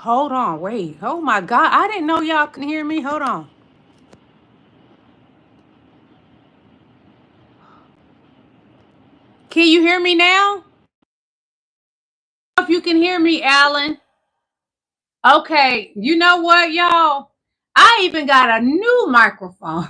Hold on, wait. Oh my God. I didn't know y'all can hear me. Hold on. Can you hear me now? If you can hear me, Alan. Okay, you know what, y'all? I even got a new microphone.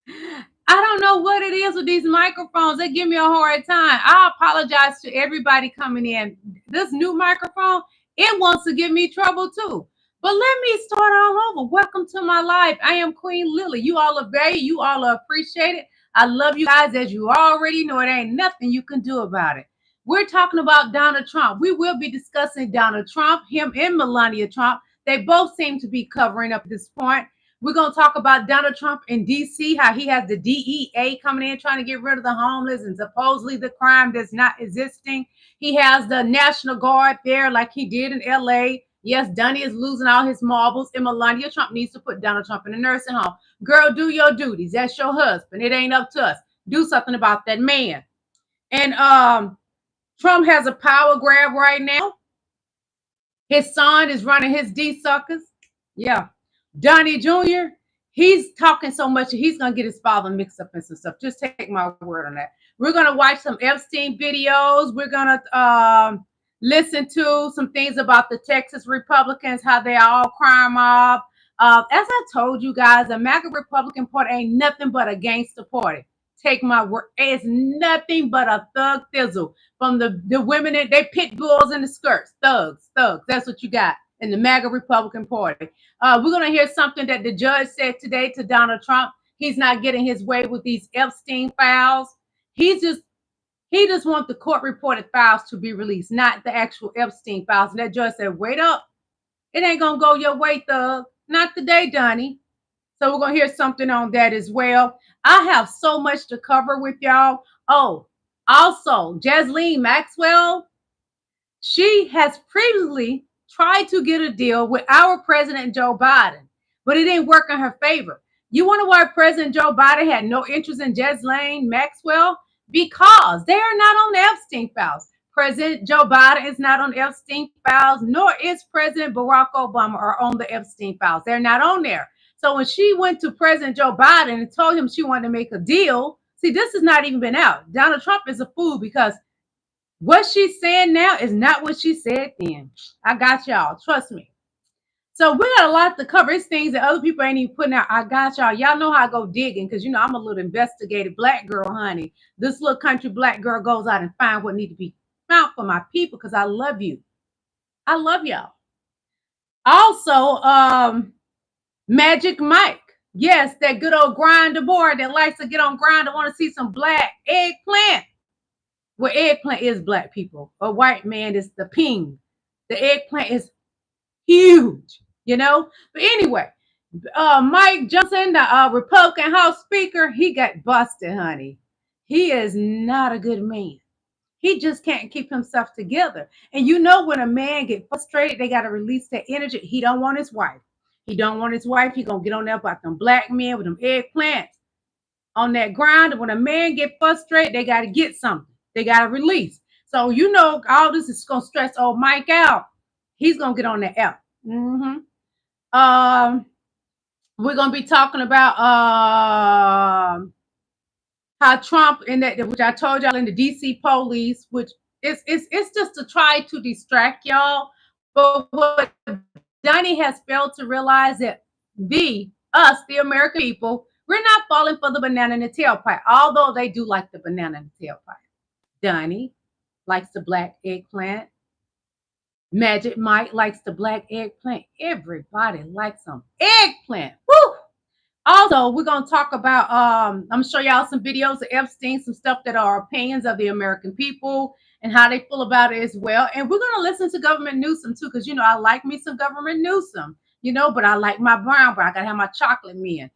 I don't know what it is with these microphones. They give me a hard time. I apologize to everybody coming in. This new microphone, it wants to give me trouble too. But let me start all over. Welcome to my life. I am Queen Lillie. You all are valued. You all are appreciated. I love you guys. As you already know, it ain't nothing you can do about it. We're talking about Donald Trump. We will be discussing Donald Trump, him and Melania Trump. They both seem to be covering up at this point. We're going to talk about Donald Trump in D.C., how he has the DEA coming in trying to get rid of the homeless and supposedly the crime that's not existing. He has the National Guard there like he did in L.A. Yes, Donnie is losing all his marbles, and Melania Trump needs to put Donald Trump in a nursing home. Girl, do your duties. That's your husband. It ain't up to us. Do something about that man. And Trump has a power grab right now. His son is running his D-suckers. Yeah. Donnie Jr., he's talking so much, he's going to get his father mixed up in some stuff. Just take my word on that. We're going to watch some Epstein videos. We're going to listen to some things about the Texas Republicans, how they all crime mob. As I told you guys, the MAGA Republican Party ain't nothing but a gangster party. Take my word. It's nothing but a thug thizzle. From the women, they pit bulls in the skirts. Thugs. That's what you got in the MAGA Republican Party. We're going to hear something that the judge said today to Donald Trump. He's not getting his way with these Epstein files. He just wants the court-reported files to be released, not the actual Epstein files. And that judge said, wait up. It ain't going to go your way, thug. Not today, Donnie. So we're going to hear something on that as well. I have so much to cover with y'all. Oh, also, Ghislaine Maxwell, she has previously tried to get a deal with our President Joe Biden, but it didn't work in her favor. You wonder why President Joe Biden had no interest in Ghislaine Maxwell? Because they are not on the Epstein files. President Joe Biden is not on Epstein files, nor is President Barack Obama are on the Epstein files. They're not on there. So when she went to President Joe Biden and told him she wanted to make a deal, see, this has not even been out. Donald Trump is a fool because what she's saying now is not what she said then. I got y'all. Trust me. So we got a lot to cover. It's things that other people ain't even putting out. I got y'all. Y'all know how I go digging because, you know, I'm a little investigative black girl, honey. This little country black girl goes out and find what need to be found for my people because I love you. I love y'all. Also, Magic Mike. Yes, that good old grinder boy that likes to get on grind. I want to see some black eggplant. Well, eggplant is black people. A white man is the ping. The eggplant is huge, you know? But anyway, Mike Johnson, the Republican House Speaker, he got busted, honey. He is not a good man. He just can't keep himself together. And you know when a man get frustrated, they got to release that energy. He don't want his wife. He don't want his wife. He gonna get on there about them black men with them eggplants on that grind. When a man get frustrated, they got to get something. They got to release. So, you know, all this is going to stress old Mike out. He's going to get on the app. We're going to be talking about how Trump, in that, which I told y'all in the DC police, which it's just to try to distract y'all. But what Donnie has failed to realize that us, the American people, we're not falling for the banana in the tailpipe, although they do like the banana in the tailpipe. Donnie likes the black eggplant. Magic Mike likes the black eggplant. Everybody likes some eggplant. Woo! Also, we're going to talk about, I'm going to show y'all some videos of Epstein, some stuff that are opinions of the American people and how they feel about it as well. And we're going to listen to Government Newsom too, because, you know, I like me some Government Newsom, you know, but I like my brown bread. I got to have my chocolate men.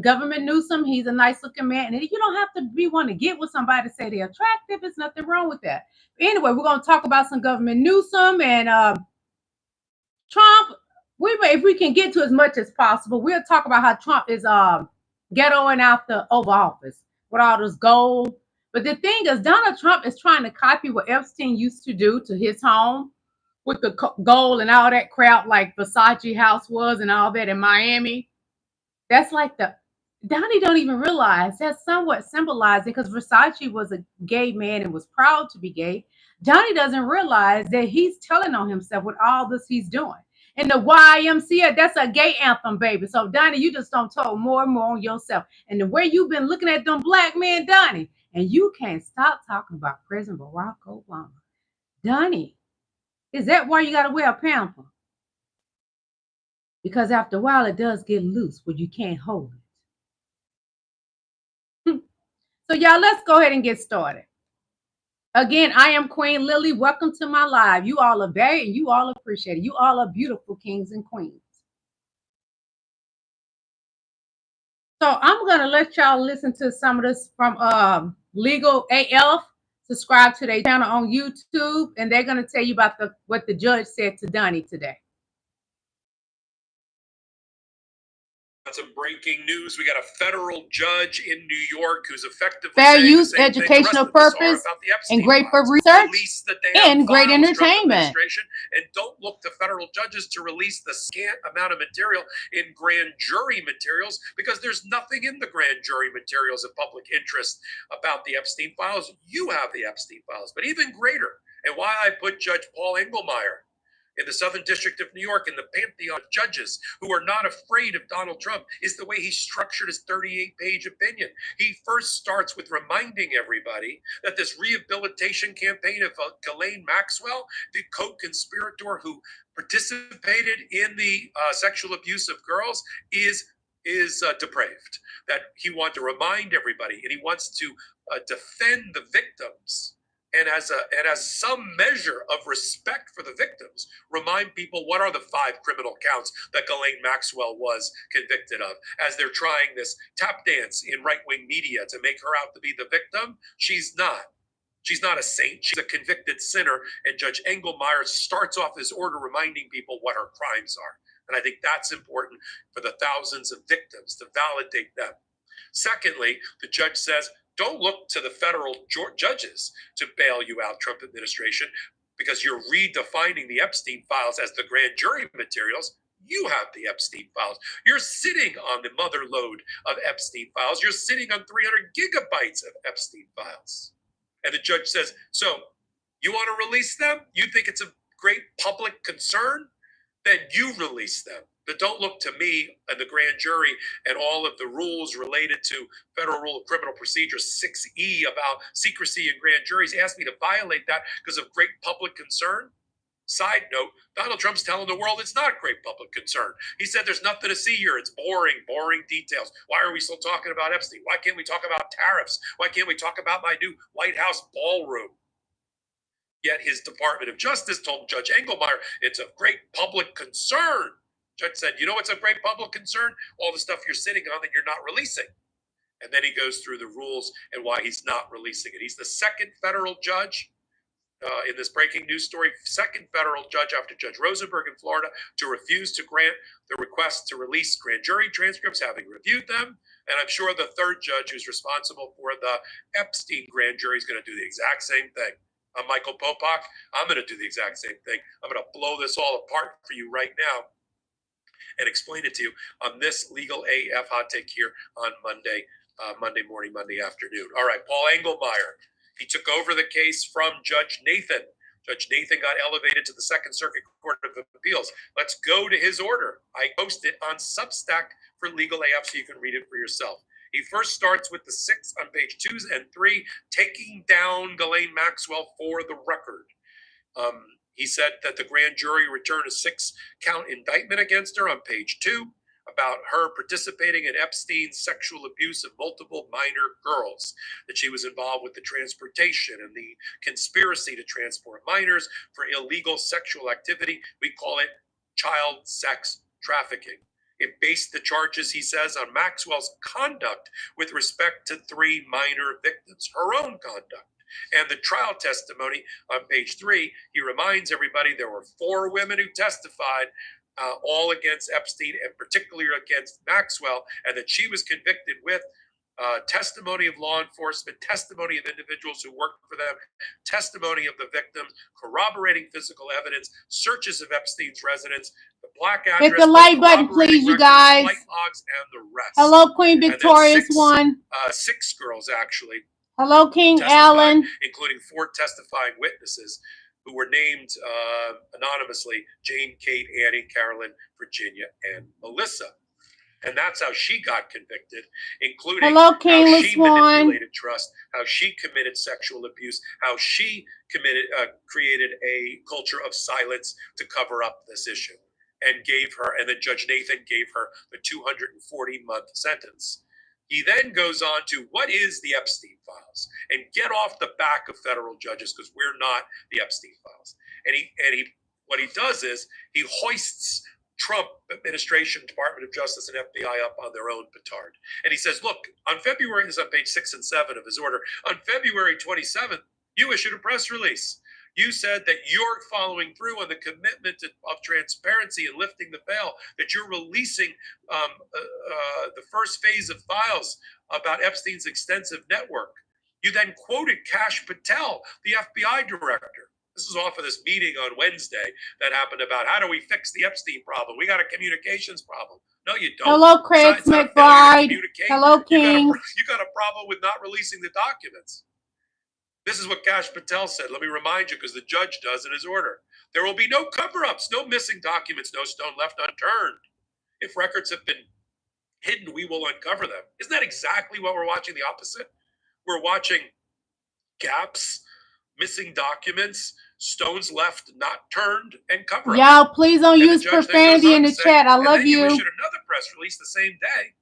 Government Newsom, he's a nice looking man. And you don't have to be one to get with somebody to say they're attractive. There's nothing wrong with that. But anyway, we're going to talk about some Government Newsom and Trump. If we can get to as much as possible, we'll talk about how Trump is ghettoing out the Oval Office with all this gold. But the thing is, Donald Trump is trying to copy what Epstein used to do to his home. with the gold and all that crap, like Versace house was and all that in Miami. That's like Donnie don't even realize that's somewhat symbolizing, because Versace was a gay man and was proud to be gay. Donnie doesn't realize that he's telling on himself with all this he's doing. And the YMCA, that's a gay anthem, baby. So Donnie, you just don't talk more and more on yourself. And the way you've been looking at them black men, Donnie, and you can't stop talking about President Barack Obama. Donnie, is that why you got to wear a pamper? Because after a while, it does get loose where you can't hold it. So y'all, let's go ahead and get started. Again, I am Queen Lillie. Welcome to my live. You all are very, and you all appreciate it. You all are beautiful kings and queens. So I'm going to let y'all listen to some of this from Legal AF. Subscribe to their channel on YouTube, and they're going to tell you about what the judge said to Donnie today. Some breaking news. We got a federal judge in New York who's effectively fair use, educational purpose, and great for research and great entertainment. And don't look to federal judges to release the scant amount of material in grand jury materials, because there's nothing in the grand jury materials of public interest about the Epstein files. You have the Epstein files, but even greater, and why I put Judge Paul Engelmeyer in the Southern District of New York in the pantheon of judges who are not afraid of Donald Trump, is the way he structured his 38-page opinion. He first starts with reminding everybody that this rehabilitation campaign of Ghislaine Maxwell, the co-conspirator who participated in the sexual abuse of girls, is depraved. That he wants to remind everybody, and he wants to defend the victims. And as some measure of respect for the victims, remind people what are the 5 criminal counts that Ghislaine Maxwell was convicted of. As they're trying this tap dance in right-wing media to make her out to be the victim, she's not. She's not a saint. She's a convicted sinner. And Judge Engelmeyer starts off his order reminding people what her crimes are. And I think that's important for the thousands of victims to validate them. Secondly, the judge says, don't look to the federal judges to bail you out, Trump administration, because you're redefining the Epstein files as the grand jury materials. You have the Epstein files. You're sitting on the mother lode of Epstein files. You're sitting on 300 gigabytes of Epstein files. And the judge says, so you want to release them? You think it's a great public concern? Then you release them. But don't look to me and the grand jury and all of the rules related to Federal Rule of Criminal Procedure 6E about secrecy in grand juries. Ask me to violate that because of great public concern. Side note, Donald Trump's telling the world it's not great public concern. He said there's nothing to see here. It's boring details. Why are we still talking about Epstein? Why can't we talk about tariffs? Why can't we talk about my new White House ballroom? Yet his Department of Justice told Judge Engelmeyer it's of great public concern. Judge said, you know what's of great public concern? All the stuff you're sitting on that you're not releasing. And then he goes through the rules and why he's not releasing it. He's the second federal judge in this breaking news story, second federal judge after Judge Rosenberg in Florida to refuse to grant the request to release grand jury transcripts, having reviewed them. And I'm sure the third judge who's responsible for the Epstein grand jury is going to do the exact same thing. I'm Michael Popak. I'm going to do the exact same thing. I'm going to blow this all apart for you right now and explain it to you on this Legal AF hot take here on Monday morning, Monday afternoon. All right, Paul Engelmeyer. He took over the case from Judge Nathan. Judge Nathan got elevated to the Second Circuit Court of Appeals. Let's go to his order. I posted on Substack for Legal AF so you can read it for yourself. He first starts with the 6 on page 2 and 3, taking down Ghislaine Maxwell for the record. He said that the grand jury returned a 6-count indictment against her on page 2 about her participating in Epstein's sexual abuse of multiple minor girls, that she was involved with the transportation and the conspiracy to transport minors for illegal sexual activity. We call it child sex trafficking. It based the charges, he says, on Maxwell's conduct with respect to 3 minor victims, her own conduct. And the trial testimony on page 3, he reminds everybody there were 4 women who testified, all against Epstein and particularly against Maxwell, and that she was convicted with testimony of law enforcement, testimony of individuals who worked for them, testimony of the victims, corroborating physical evidence, searches of Epstein's residence, the black address, hit the like button, please, you guys. flight logs, and the rest. Hello, Queen Victorious one. 6 girls, actually. Hello, King Allen. Including 4 testifying witnesses who were named anonymously: Jane, Kate, Annie, Carolyn, Virginia, and Melissa. And that's how she got convicted, including how she manipulated trust, how she committed sexual abuse, how she created a culture of silence to cover up this issue, and then Judge Nathan gave her the 240-month sentence. He then goes on to what is the Epstein files, and get off the back of federal judges, because we're not the Epstein files. And what he does is he hoists Trump administration, Department of Justice, and FBI up on their own petard. And he says, look, on February, this is on page 6 and 7 of his order, on February 27th, you issued a press release. You said that you're following through on the commitment of transparency and lifting the veil, that you're releasing the first phase of files about Epstein's extensive network. You then quoted Kash Patel, the FBI director. This is off of this meeting on Wednesday that happened about how do we fix the Epstein problem? We got a communications problem. No, you don't. Hello, Craig McBride. Hello, King. You got a problem with not releasing the documents. This is what Kash Patel said. Let me remind you, because the judge does in his order. There will be no cover-ups, no missing documents, no stone left unturned. If records have been hidden, we will uncover them. Isn't that exactly what we're watching? The opposite? We're watching gaps, missing documents, stones left not turned, and cover-ups. Y'all, please don't use profanity in the chat. I love you. You issued another press release the same day,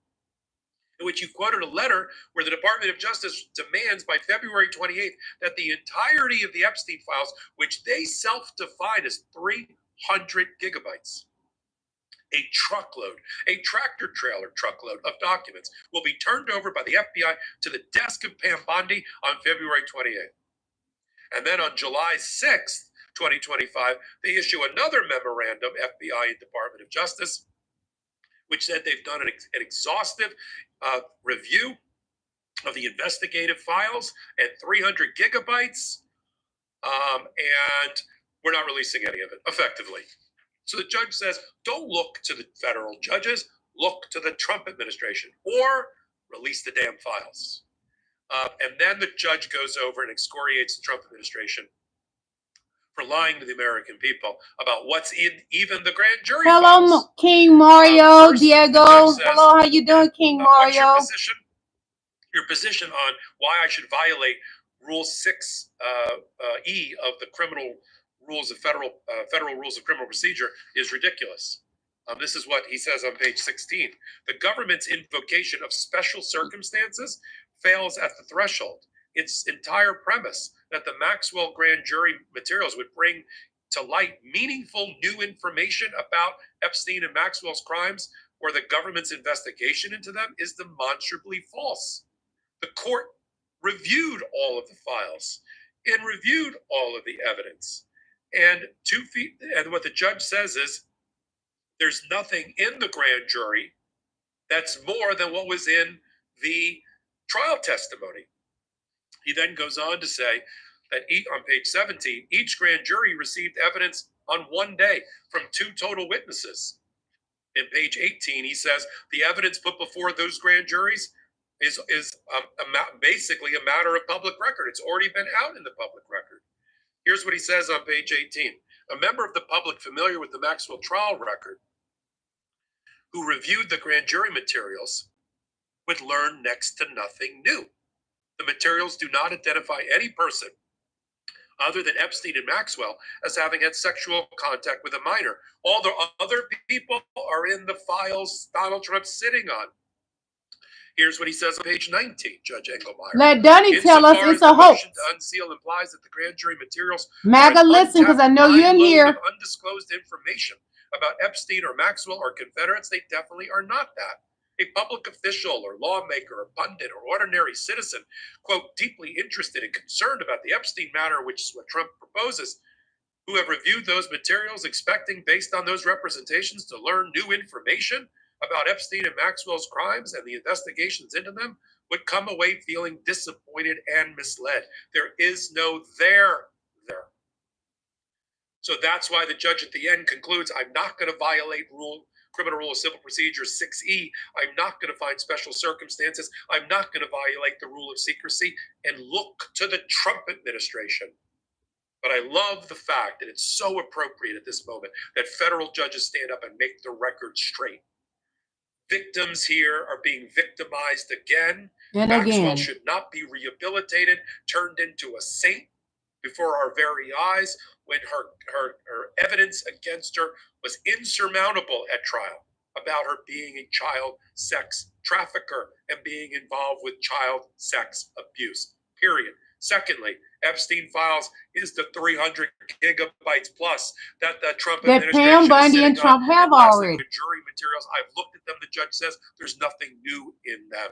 in which you quoted a letter where the Department of Justice demands by February 28th that the entirety of the Epstein files, which they self-define as 300 gigabytes, a truckload, a tractor trailer truckload of documents, will be turned over by the FBI to the desk of Pam Bondi on February 28th. And then on July 6th, 2025, they issue another memorandum, FBI and Department of Justice, which said they've done an exhaustive review of the investigative files and 300 gigabytes, and we're not releasing any of it, effectively. So the judge says, don't look to the federal judges, look to the Trump administration, or release the damn files. And then the judge goes over and excoriates the Trump administration for lying to the American people about what's in even the grand jury. Hello, files. King Mario, Diego. Says, hello, how you doing, King Mario? What's your position on why I should violate Rule 6E of the criminal rules of federal rules of criminal procedure is ridiculous. This is what he says on page 16. The government's invocation of special circumstances fails at the threshold. Its entire premise that the Maxwell grand jury materials would bring to light meaningful new information about Epstein and Maxwell's crimes or the government's investigation into them is demonstrably false. The court reviewed all of the files and reviewed all of the evidence. And what the judge says is there's nothing in the grand jury that's more than what was in the trial testimony. He then goes on to say that on page 17, each grand jury received evidence on one day from 2 total witnesses. In page 18, he says the evidence put before those grand juries is basically a matter of public record. It's already been out in the public record. Here's what he says on page 18. A member of the public familiar with the Maxwell trial record who reviewed the grand jury materials would learn next to nothing new. The materials do not identify any person other than Epstein and Maxwell as having had sexual contact with a minor. All the other people are in the files Donald Trump's sitting on. Here's what he says on page 19, Judge Engelmeyer. Let Dunny tell us it's a hoax. To unseal implies that the grand jury materials MAGA, listen, because I know you're in here. Undisclosed information about Epstein or Maxwell or Confederates, they definitely are not that. A public official or lawmaker or pundit or ordinary citizen, quote, deeply interested and concerned about the Epstein matter, which is what Trump proposes, who have reviewed those materials expecting, based on those representations, to learn new information about Epstein and Maxwell's crimes and the investigations into them, would come away feeling disappointed and misled. There is no there. So that's why the judge at the end concludes, I'm not going to violate Criminal Rule of Civil Procedure 6E. I'm not going to find special circumstances. I'm not going to violate the rule of secrecy and look to the Trump administration. But I love the fact that it's so appropriate at this moment that federal judges stand up and make the record straight. Victims here are being victimized again. And Maxwell again. should not be rehabilitated, turned into a saint before our very eyes when her evidence against her was insurmountable at trial about her being a child sex trafficker and being involved with child sex abuse, period. Secondly, Epstein files is the 300 gigabytes plus that the Trump administration Pam Bundy and Trump have already. The jury materials, I've looked at them. The judge says there's nothing new in them.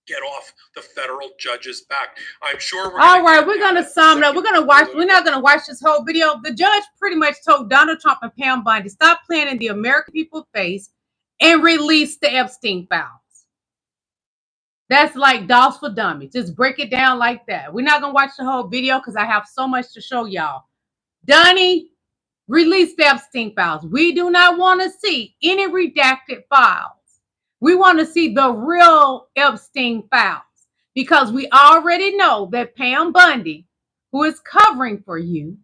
Get off the federal judge's back. I'm sure we're all right. We're gonna sum it up. We're not gonna watch this whole video. The judge pretty much told Donald Trump and Pam Bundy, stop playing in the American people's face and release the Epstein files. That's like dolls for dummies. Just break it down like that. We're not gonna watch the whole video because I have so much to show y'all. Donnie, release the Epstein files. We do not want to see any redacted files. We want to see the real Epstein files because we already know that Pam Bundy, who is covering for you,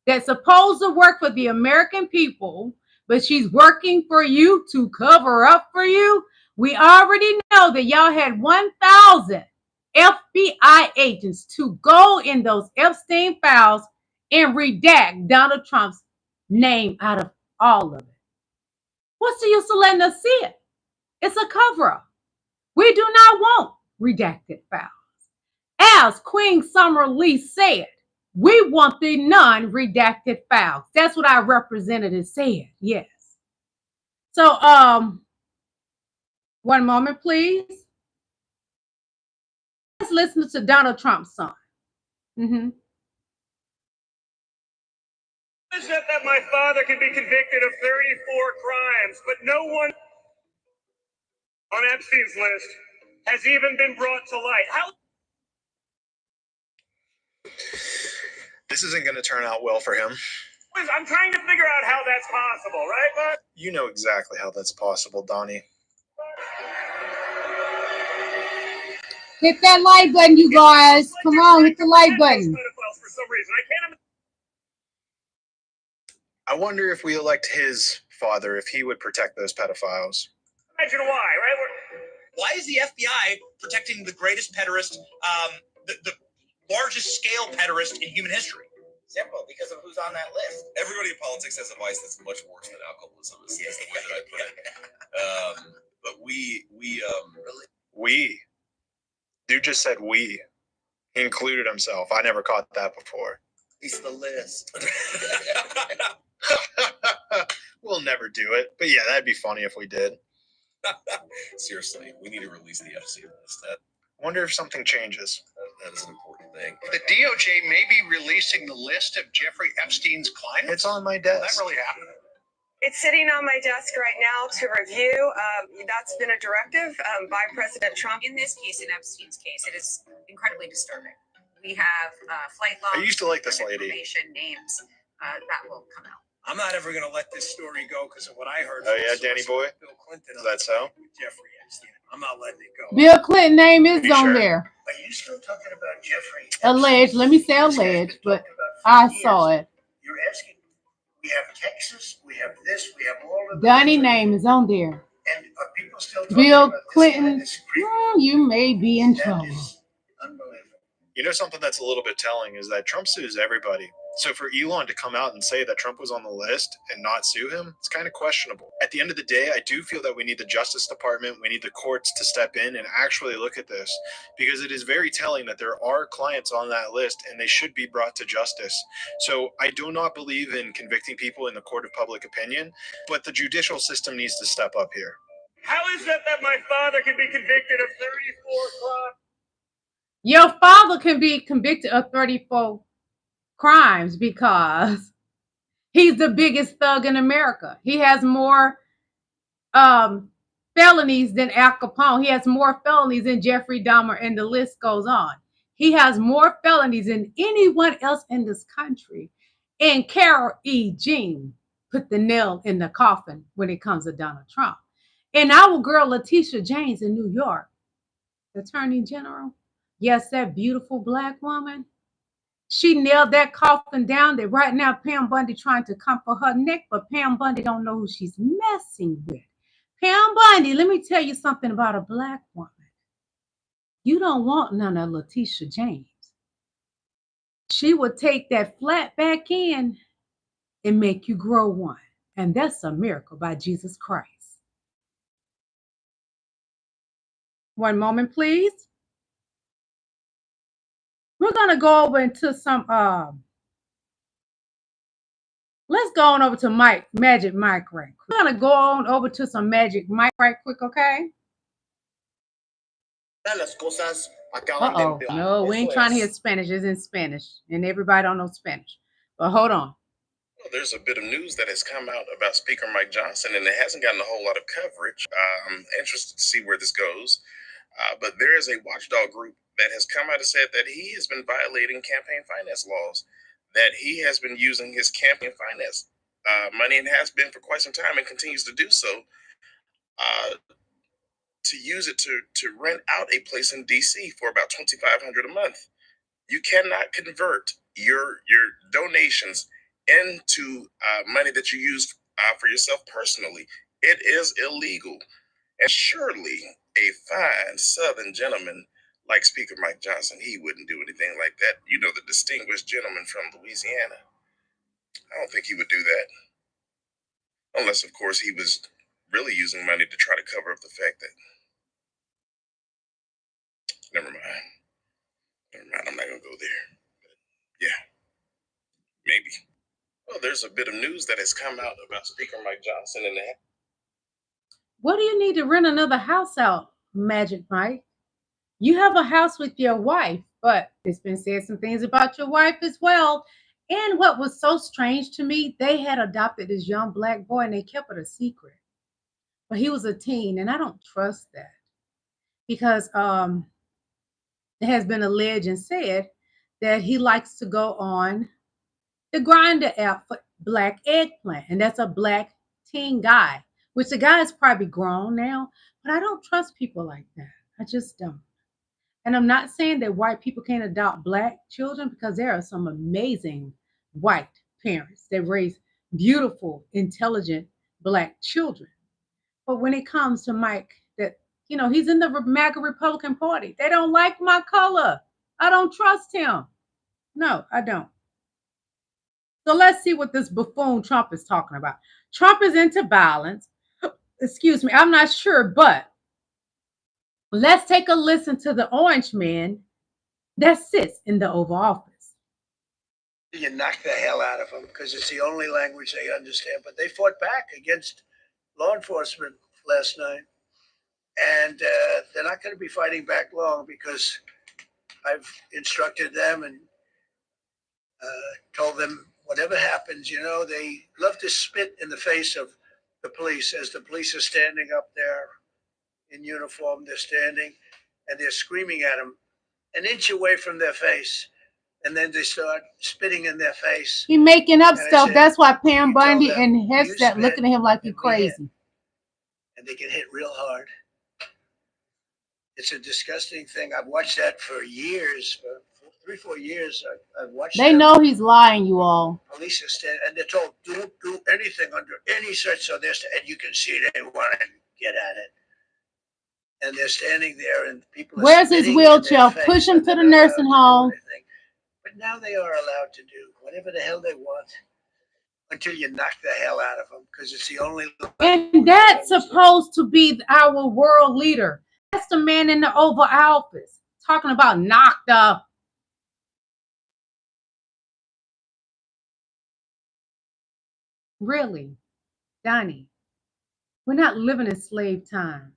that's supposed to work for the American people, but she's working for you to cover up for you. We already know that y'all had 1,000 FBI agents to go in those Epstein files and redact Donald Trump's name out of all of it. What's the use of letting us see it? It's a cover-up. We do not want redacted files. As Queen Summer Lee said, we want the non-redacted files. That's what our representative said. Yes. So, one moment, please. Let's listen to Donald Trump's son. Is that my father can be convicted of 34 crimes, but no one on Epstein's list has even been brought to light. How? This isn't going to turn out well for him. I'm trying to figure out how that's possible, right, bud? You know exactly how that's possible, Donnie. Hit that like button, you guys. Come on, hit the like button. For some reason, I wonder if we elect his father, if he would protect those pedophiles. Imagine why, right? Why is the FBI protecting the greatest pederast, the largest scale pederast in human history? Simple, because of who's on that list. Everybody in politics has a vice that's much worse than alcoholism, is the way that I put it. But We? Dude just said we. He included himself. I never caught that before. He's the list. We'll never do it. But yeah, that'd be funny if we did. Seriously, we need to release the Epstein list. Wonder if something changes. That is an important thing. The DOJ may be releasing the list of Jeffrey Epstein's clients. It's on my desk. Will that really happen? It's sitting on my desk right now to review. That's been a directive by President Trump. In this case, in Epstein's case, it is incredibly disturbing. We have flight logs. I used to like this lady. Information, names that will come out. I'm not ever going to let this story go because of what I heard. Oh yeah, Danny boy. Bill Clinton. Is that so? Jeffrey Epstein. I'm not letting it go. Bill Clinton name is on there. Are you still talking about Jeffrey? Alleged. Let me say alleged, but I saw it. You're asking. We have Texas. We have this. We have all of. Donnie name is on there. And are people still talking Bill about Clinton. This You may be in trouble. Unbelievable. You know something that's a little bit telling is that Trump sues everybody. So for Elon to come out and say that Trump was on the list and not sue him, it's kind of questionable. At the end of the day, I do feel that we need the Justice Department, we need the courts to step in and actually look at this, because it is very telling that there are clients on that list and they should be brought to justice. So I do not believe in convicting people in the court of public opinion, but the judicial system needs to step up here. How is that my father can be convicted of 34 crimes? Your father can be convicted of 34 crimes because he's the biggest thug in America. He has more felonies than Al Capone. He has more felonies than Jeffrey Dahmer, and the list goes on. He has more felonies than anyone else in this country. And Carol E. Jean put the nail in the coffin when it comes to Donald Trump. And our girl Letitia James in New York, Attorney General, yes, that beautiful Black woman, she nailed that coffin down. That right now Pam Bundy trying to come for her neck, but Pam Bundy don't know who she's messing with. Pam Bundy, let me tell you something about a Black woman. You don't want none of Letitia James. She would take that flat back in and make you grow one. And that's a miracle by Jesus Christ. One moment, please. We're going to go over into some, let's go on over to Magic Mike right quick. We're going to go on over to some Magic Mike right quick, okay? Uh-oh. No, we ain't trying to hear Spanish. It's in Spanish. And everybody don't know Spanish. But hold on. Well, there's a bit of news that has come out about Speaker Mike Johnson, and it hasn't gotten a whole lot of coverage. I'm interested to see where this goes. But there is a watchdog group that has come out and said that he has been violating campaign finance laws, that he has been using his campaign finance money and has been for quite some time and continues to do so, to use it to rent out a place in DC for about $2,500 a month. You cannot convert your donations into money that you use for yourself personally. It is illegal. And surely a fine Southern gentleman like Speaker Mike Johnson, he wouldn't do anything like that. You know, the distinguished gentleman from Louisiana. I don't think he would do that. Unless, of course, he was really using money to try to cover up the fact that... Never mind. I'm not going to go there. But yeah, maybe. Well, there's a bit of news that has come out about Speaker Mike Johnson and that. What do you need to rent another house out, Magic Mike? You have a house with your wife, but it's been said some things about your wife as well. And what was so strange to me, they had adopted this young Black boy and they kept it a secret. But he was a teen, and I don't trust that. Because it has been alleged and said that he likes to go on the Grindr app for Black eggplant. And that's a Black teen guy, which the guy is probably grown now. But I don't trust people like that. I just don't. And I'm not saying that white people can't adopt Black children, because there are some amazing white parents that raise beautiful, intelligent Black children. But when it comes to Mike, that, you know, he's in the MAGA Republican Party. They don't like my color. I don't trust him. No, I don't. So let's see what this buffoon Trump is talking about. Trump is into violence. Excuse me, I'm not sure, but let's take a listen to the orange man that sits in the Oval Office. You knock the hell out of them because it's the only language they understand. But they fought back against law enforcement last night. And they're not going to be fighting back long, because I've instructed them and told them whatever happens, you know, they love to spit in the face of the police as the police are standing up there in uniform. They're standing and they're screaming at them an inch away from their face. And then they start spitting in their face. He making up stuff. Said, that's why Pam Bundy and Hestet looking at him like he's crazy. And they can hit real hard. It's a disgusting thing. I've watched that for years, for 3-4 years. I've watched. They know he's lying, you all. Police are standing, and they're told, "Don't do anything under any such." So this, and you can see they want to get at it. And they're standing there, and people. Where's his wheelchair? Push him to the nursing home. But now they are allowed to do whatever the hell they want, until you knock the hell out of them, because it's the only. And that's supposed to be our world leader. That's the man in the Oval Office talking about knocked up. Really, Donnie, we're not living in slave time.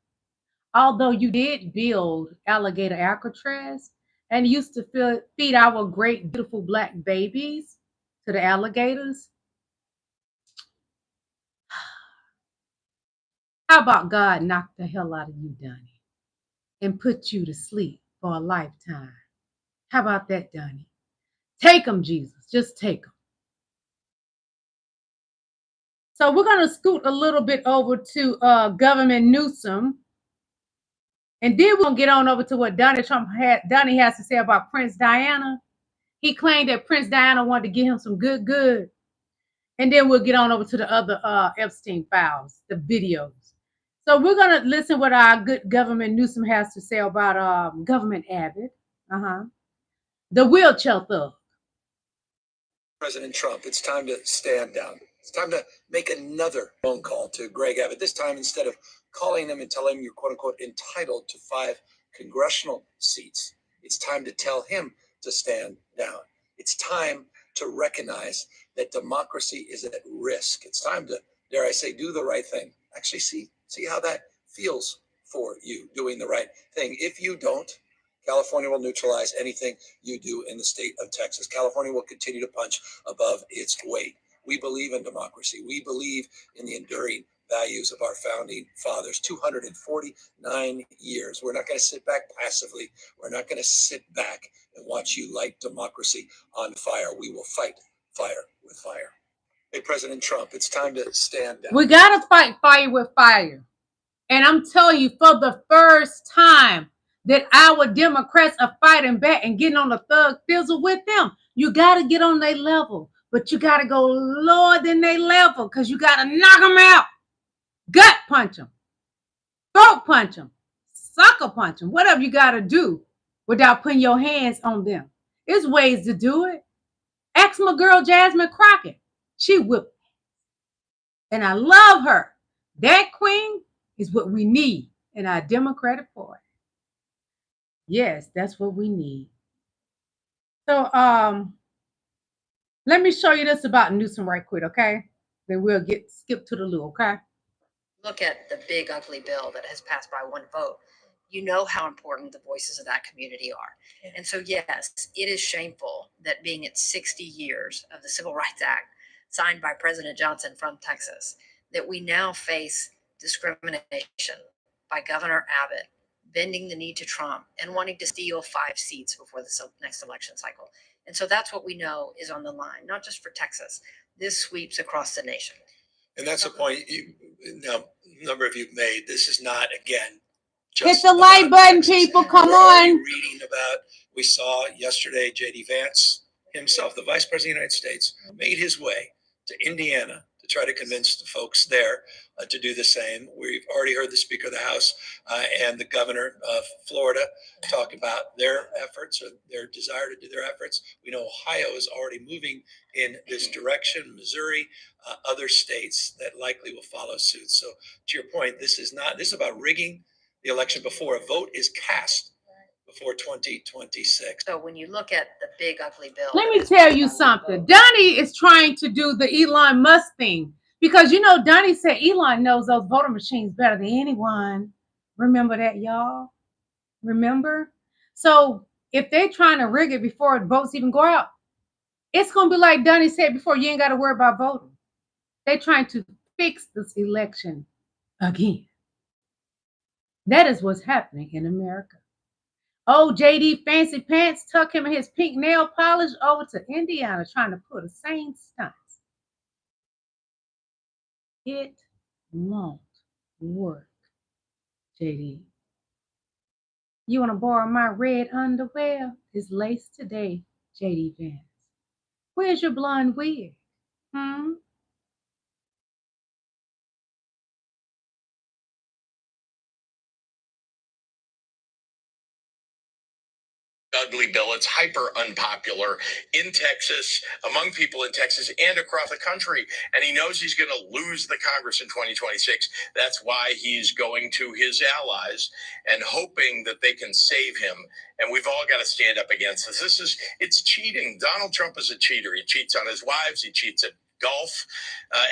Although you did build Alligator Alcatraz and used to feed our great, beautiful Black babies to the alligators. How about God knock the hell out of you, Donnie, and put you to sleep for a lifetime? How about that, Donnie? Take them, Jesus. Just take them. So we're going to scoot a little bit over to Governor Newsom. And then we're going to get on over to what Donnie has to say about Prince Diana. He claimed that Prince Diana wanted to give him some good. And then we'll get on over to the other Epstein files, the videos. So we're going to listen what our good Governor Newsom has to say about Government Abbott. The wheelchair thug. President Trump, it's time to stand down. It's time to make another phone call to Greg Abbott. This time, instead of calling him and telling him you're quote unquote entitled to 5 congressional seats, it's time to tell him to stand down. It's time to recognize that democracy is at risk. It's time to, dare I say, do the right thing. Actually see how that feels for you, doing the right thing. If you don't, California will neutralize anything you do in the state of Texas. California will continue to punch above its weight. We believe in democracy. We believe in the enduring values of our founding fathers. 249 years. We're not going to sit back passively. We're not going to sit back and watch you light democracy on fire. We will fight fire with fire. Hey, President Trump, it's time to stand down. We got to fight fire with fire. And I'm telling you, for the first time, that our Democrats are fighting back and getting on the thug fizzle with them. You got to get on their level, but you got to go lower than their level because you got to knock them out. Gut punch them, throat punch them, sucker punch them, whatever you got to do without putting your hands on them. There's ways to do it. Ask my girl Jasmine Crockett. She whipped. And I love her. That queen is what we need in our Democratic Party. Yes, that's what we need. So let me show you this about Newsom right quick, okay? Then we'll skip to the loo, okay? Look at the big ugly bill that has passed by one vote. You know how important the voices of that community are. Yeah. And so yes, it is shameful that being at 60 years of the Civil Rights Act signed by President Johnson from Texas, that we now face discrimination by Governor Abbott, bending the knee to Trump and wanting to steal 5 seats before the next election cycle. And so that's what we know is on the line, not just for Texas. This sweeps across the nation. And that's a point a number of you've made. This is not, again, just hit the like button, Texas. People, come on. Reading about, we saw yesterday, JD himself, the Vice President of the United States, made his way to Indiana to try to convince the folks there to do the same. We've already heard the Speaker of the House and the Governor of Florida talk about their efforts or their desire to do their efforts. We know Ohio is already moving in this direction, Missouri, other states that likely will follow suit. So to your point, this is about rigging the election before a vote is cast before 2026. So when you look at the big ugly bill, let me tell you something. Donnie is trying to do the Elon Musk thing because you know Donnie said Elon knows those voter machines better than anyone. Remember that, y'all? Remember? So if they're trying to rig it before votes even go out, it's gonna be like Donnie said before. You ain't got to worry about voting. They're trying to fix this election again. That is what's happening in America. Oh, JD Fancy Pants took him and his pink nail polish over to Indiana trying to pull the same stunts. It won't work, JD. You want to borrow my red underwear? It's laced today, JD Vance. Where's your blonde wig? Ugly bill. It's hyper unpopular in Texas, among people in Texas and across the country. And he knows he's going to lose the Congress in 2026. That's why he's going to his allies and hoping that they can save him. And we've all got to stand up against this. It's cheating. Donald Trump is a cheater. He cheats on his wives. He cheats at golf.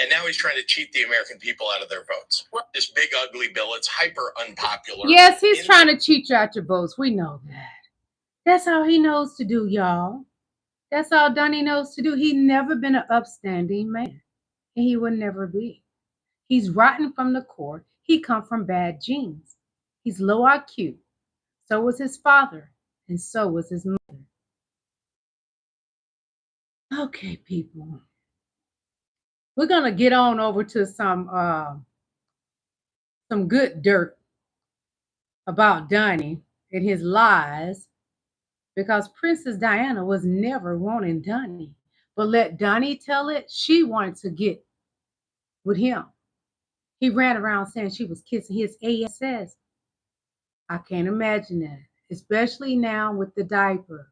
And now he's trying to cheat the American people out of their votes. This big ugly bill, it's hyper unpopular. Yes, he's trying to cheat you out your votes. We know that. That's all he knows to do, y'all. That's all Donnie knows to do. He's never been an upstanding man. And he will never be. He's rotten from the core. He come from bad genes. He's low IQ. So was his father, and so was his mother. Okay, people. We're gonna get on over to some good dirt about Donnie and his lies, because Princess Diana was never wanting Donnie, but let Donnie tell it, she wanted to get with him. He ran around saying she was kissing his ass. I can't imagine that, especially now with the diaper.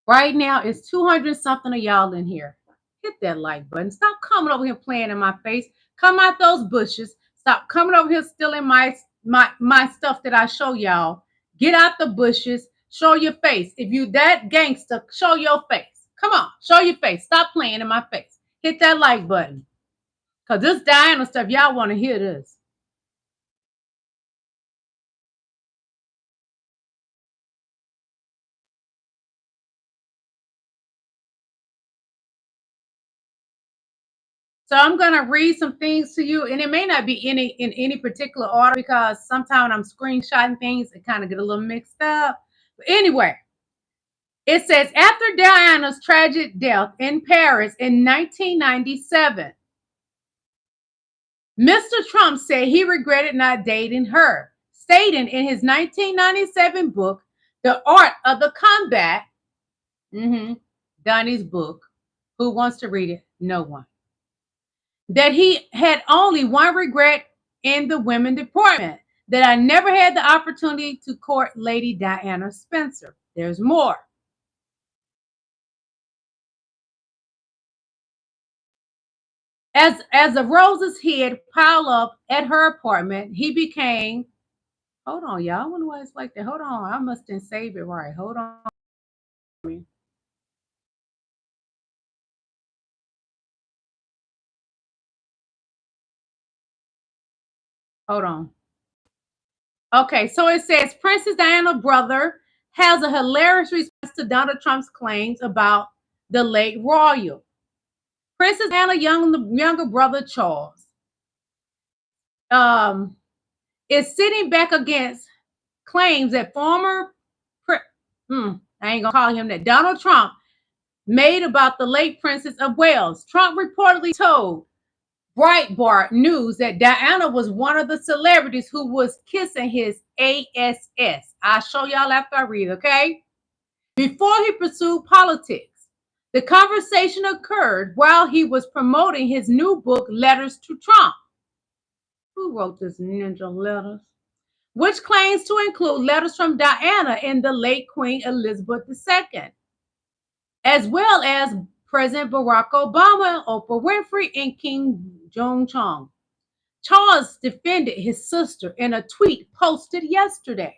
Right now, it's 200 something of y'all in here. Hit that like button. Stop coming over here playing in my face. Come out those bushes. Stop coming over here stealing my stuff that I show y'all. Get out the bushes. Show your face. If you that gangster, show your face. Come on, show your face. Stop playing in my face. Hit that like button. Because this Diana stuff, y'all want to hear this. So I'm going to read some things to you, and it may not be in any particular order, because sometimes I'm screenshotting things and kind of get a little mixed up. But anyway, it says, after Diana's tragic death in Paris in 1997, Mr. Trump said he regretted not dating her, stating in his 1997 book, The Art of the Comeback, Donnie's book, who wants to read it? No one. That he had only one regret in the women department, that I never had the opportunity to court Lady Diana Spencer. There's more. As the roses he'd pile up at her apartment, he became, hold on, y'all. I wonder why it's like that. Hold on, I must have saved it right. Hold on. Hold on. Okay, so it says Princess Diana's brother has a hilarious response to Donald Trump's claims about the late royal. Princess Diana's younger brother Charles is sitting back against claims that former I ain't gonna call him that, Donald Trump made about the late Princess of Wales. Trump reportedly told Breitbart News that Diana was one of the celebrities who was kissing his ass. I'll show y'all after I read, okay? Before he pursued politics. The conversation occurred while he was promoting his new book, Letters to Trump. Who wrote this ninja letters? Which claims to include letters from Diana and the late Queen Elizabeth II, as well as President Barack Obama, Oprah Winfrey, and Kim Jong-un. Charles defended his sister in a tweet posted yesterday.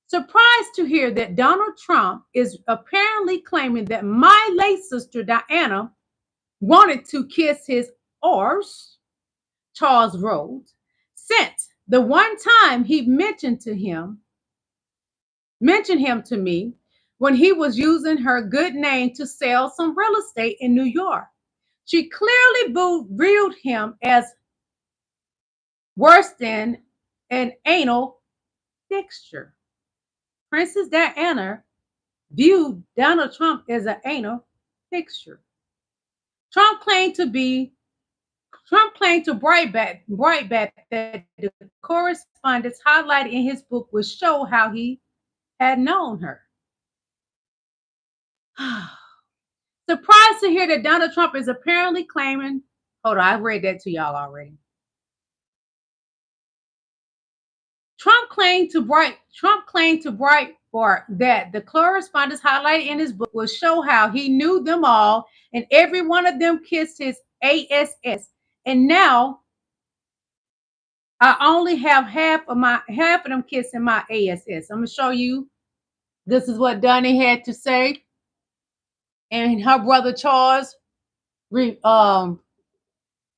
Surprised to hear that Donald Trump is apparently claiming that my late sister Diana wanted to kiss his arse, Charles wrote, since the one time he mentioned him to me when he was using her good name to sell some real estate in New York. She clearly viewed him as worse than an anal fixture. Princess Diana viewed Donald Trump as an anal fixture. Trump claimed to Breitbart that the correspondence highlighted in his book would show how he had known her. Surprised to hear that Donald Trump is apparently claiming, hold on, I read that to y'all already. Trump claimed to Breitbart that the correspondence highlighted in his book will show how he knew them all and every one of them kissed his ass. And now I only have half of them kissing my ass. I'm gonna show you. This is what Donnie had to say, and her brother Charles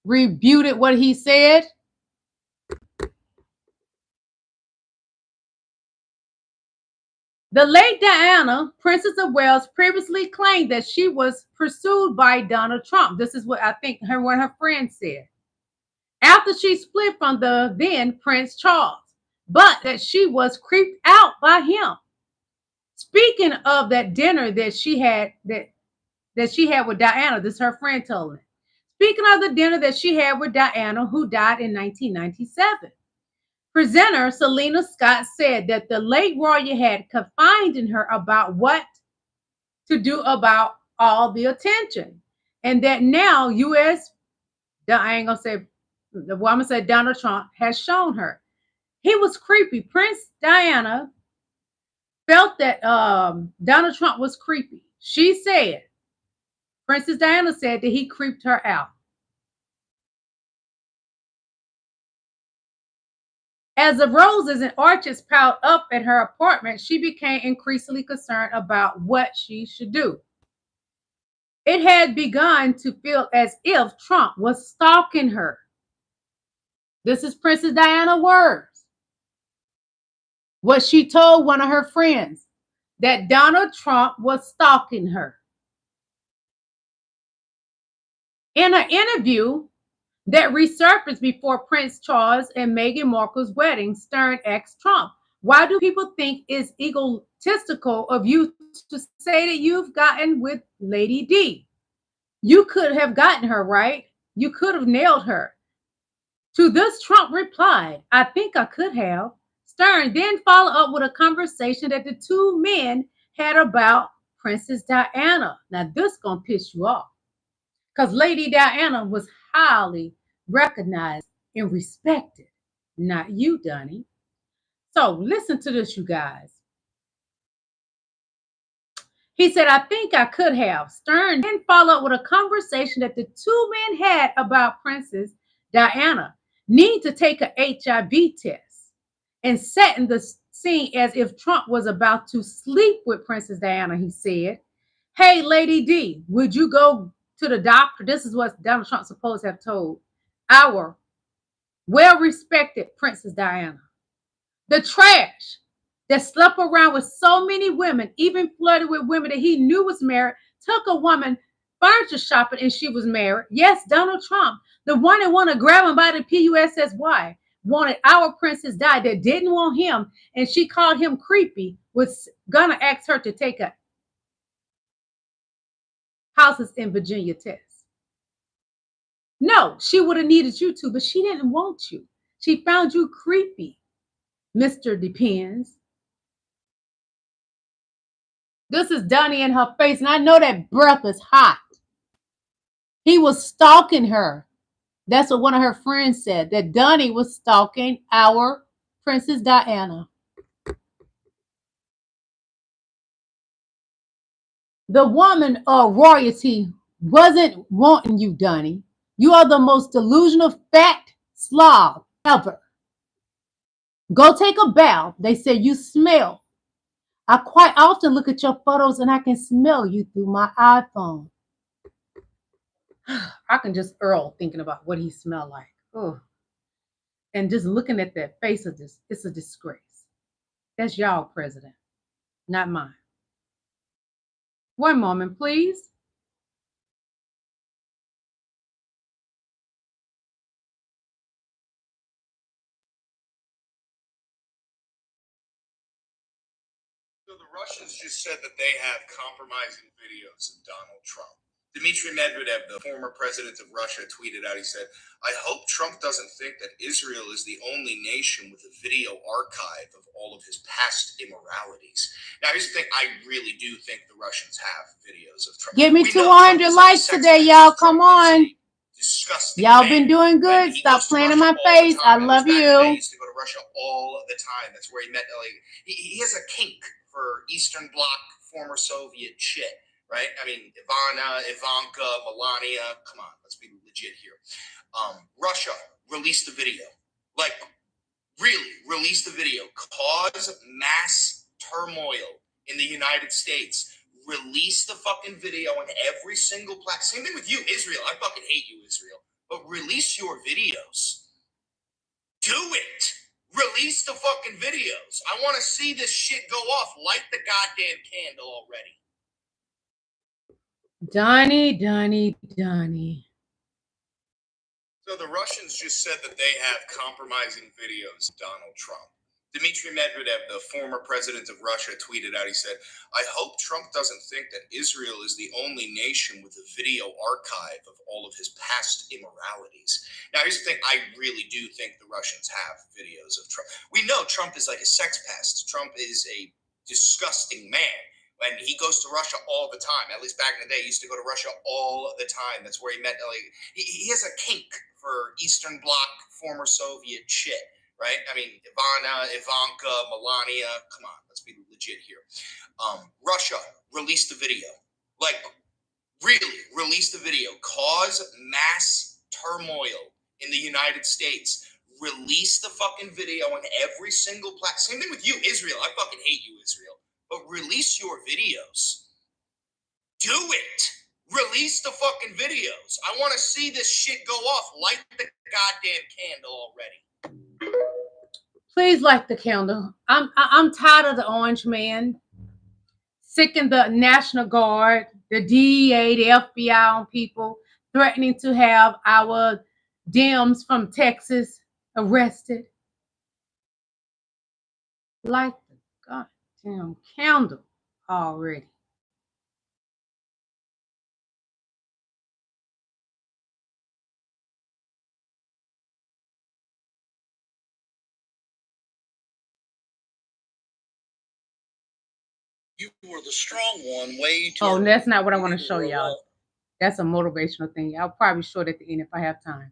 rebuted what he said. The late Diana, Princess of Wales, previously claimed that she was pursued by Donald Trump. This is what I think one of her friends said. After she split from the then Prince Charles, but that she was creeped out by him. Speaking of that dinner that she had with Diana, this her friend told me. Speaking of the dinner that she had with Diana, who died in 1997. Presenter Selena Scott said that the late royal had confided in her about what to do about all the attention, and that now the woman said Donald Trump has shown her. He was creepy. Prince Diana felt that Donald Trump was creepy. She said, Princess Diana said that he creeped her out. As the roses and orchids piled up at her apartment, she became increasingly concerned about what she should do. It had begun to feel as if Trump was stalking her. This is Princess Diana's words. What she told one of her friends, that Donald Trump was stalking her. In an interview that resurfaced before Prince Charles and Meghan Markle's wedding, Stern asked Trump, why do people think it's egotistical of you to say that you've gotten with Lady D? You could have gotten her, right? You could have nailed her. To this, Trump replied, I think I could have. Stern then followed up with a conversation that the two men had about Princess Diana. Now, this is going to piss you off, because Lady Diana was highly recognized and respected. Not you, Dunny. So listen to this, you guys. He said, I think I could have. Stern then followed up with a conversation that the two men had about Princess Diana need to take an HIV test, and setting the scene as if Trump was about to sleep with Princess Diana. He said, hey, Lady D, would you go to the doctor? This is what Donald Trump supposed to have told our well-respected Princess Diana. The trash that slept around with so many women, even flirted with women that he knew was married, took a woman furniture shopping and she was married. Yes, Donald Trump, the one that wanted to grab him by the PUSSY, wanted our Princess Di that didn't want him, and she called him creepy, was gonna ask her to take a houses in Virginia test. No, she would have needed you to, but she didn't want you. She found you creepy, Mr. Depends. This is Donnie in her face, and I know that breath is hot. He was stalking her. That's what one of her friends said, that Donnie was stalking our Princess Diana. The woman of royalty wasn't wanting you, Donnie. You are the most delusional fat slob ever. Go take a bath. They say you smell. I quite often look at your photos and I can smell you through my iPhone. I can just Earl thinking about what he smelled like. Oh. And just looking at that face of this, it's a disgrace. That's y'all president, not mine. One moment, please. So the Russians just said that they have compromising videos of Donald Trump. Dmitry Medvedev, the former president of Russia, tweeted out, he said, I hope Trump doesn't think that Israel is the only nation with a video archive of all of his past immoralities. Now, here's the thing. I really do think the Russians have videos of Trump. Give me 200 likes today, y'all. Come on. Y'all been doing good. Stop playing in my face. I love you. He used to go to Russia all the time. That's where he met, he has a kink for Eastern Bloc, former Soviet shit. Right? I mean, Ivanka, Melania, come on, let's be legit here. Russia, release the video. Like, really, release the video. Cause mass turmoil in the United States. Release the fucking video on every single platform. Same thing with you, Israel. I fucking hate you, Israel. But release your videos. Do it. Release the fucking videos. I want to see this shit go off. Light the goddamn candle already. Donnie. So the Russians just said that they have compromising videos of Donald Trump. Dmitry Medvedev, the former president of Russia, tweeted out, he said, "I hope Trump doesn't think that Israel is the only nation with a video archive of all of his past immoralities." Now, here's the thing. I really do think the Russians have videos of Trump. We know Trump is like a sex pest. Trump is a disgusting man. And he goes to Russia all the time. At least back in the day, he used to go to Russia all the time. That's where he met Lillie. He has a kink for Eastern Bloc, former Soviet shit. Right? I mean, Ivanka, Melania, come on, let's be legit here. Russia, release the video. Like, really, release the video. Cause mass turmoil in the United States. Release the fucking video on every single platform. Same thing with you, Israel. I fucking hate you, Israel. But release your videos. Do it. Release the fucking videos. I want to see this shit go off. Light the goddamn candle already. Please light the candle. I'm tired of the orange man. Sicking the National Guard, the DEA, the FBI on people, threatening to have our Dems from Texas arrested. Light the goddamn candle already. You were the strong one, way too. Oh, that's not what I want to show y'all. That's a motivational thing. I'll probably show it at the end if I have time.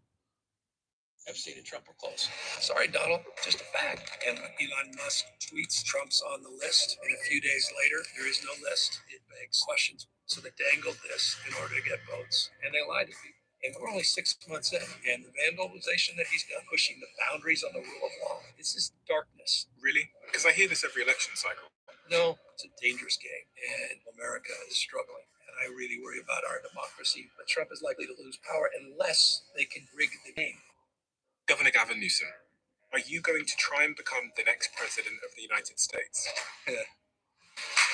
Epstein and Trump were close. Sorry, Donald, just a fact. And Elon Musk tweets Trump's on the list, and a few days later, there is no list. It begs questions. So they dangled this in order to get votes, and they lied to people. And we're only 6 months in, and the vandalization that he's done, pushing the boundaries on the rule of law, this is darkness. Really? Because I hear this every election cycle. No, it's a dangerous game, and America is struggling. And I really worry about our democracy. But Trump is likely to lose power unless they can rig the game. Governor Gavin Newsom, are you going to try and become the next president of the United States?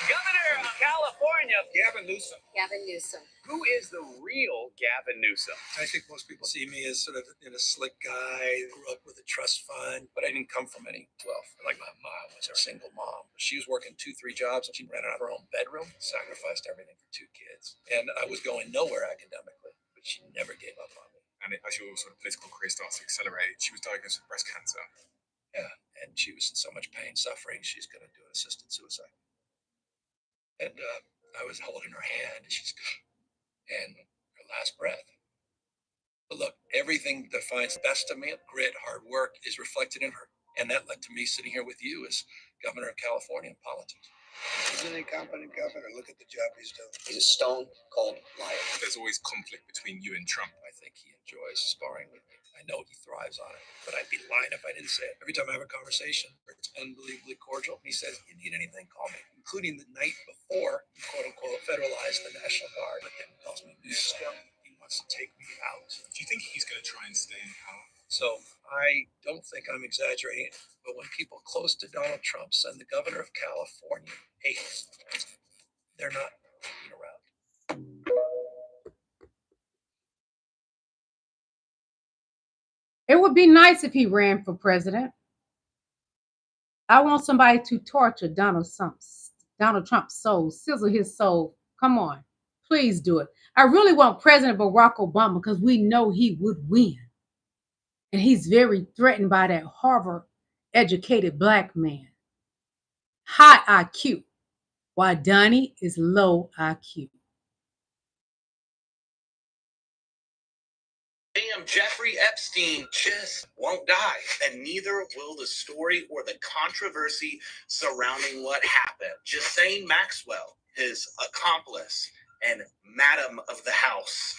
Governor of California, Gavin Newsom. Gavin Newsom. Who is the real Gavin Newsom? I think most people see me as sort of a slick guy, grew up with a trust fund, but I didn't come from any wealth. Like my mom was a single mom. She was working 2-3 jobs. She ran out of her own bedroom, sacrificed everything for 2 kids. And I was going nowhere academically, but she never gave up on me. And as your sort of political career starts to accelerate, she was diagnosed with breast cancer. Yeah, and she was in so much pain, suffering, she's going to do an assisted suicide. And I was holding her hand, and her last breath. But look, everything that defines the best of me, grit, hard work, is reflected in her. And that led to me sitting here with you as governor of California in politics. He's an incompetent governor. Look at the job he's doing. He's a stone cold liar. There's always conflict between you and Trump. I think he enjoys sparring with me. I know he thrives on it, but I'd be lying if I didn't say it. Every time I have a conversation, it's unbelievably cordial. He says, "You need anything, call me," including the night before he, quote unquote, federalized the National Guard. But then he calls me Newsom. He wants to take me out. Do you think he's going to try and stay in power? So I don't think I'm exaggerating, but when people close to Donald Trump send the governor of California hate, they're not around. It would be nice if he ran for president. I want somebody to torture Donald Trump's soul, sizzle his soul. Come on, please do it. I really want President Barack Obama because we know he would win. And he's very threatened by that Harvard-educated black man. High IQ, while Donnie is low IQ. Damn, Jeffrey Epstein just won't die, and neither will the story or the controversy surrounding what happened. Ghislaine Maxwell, his accomplice and madam of the house,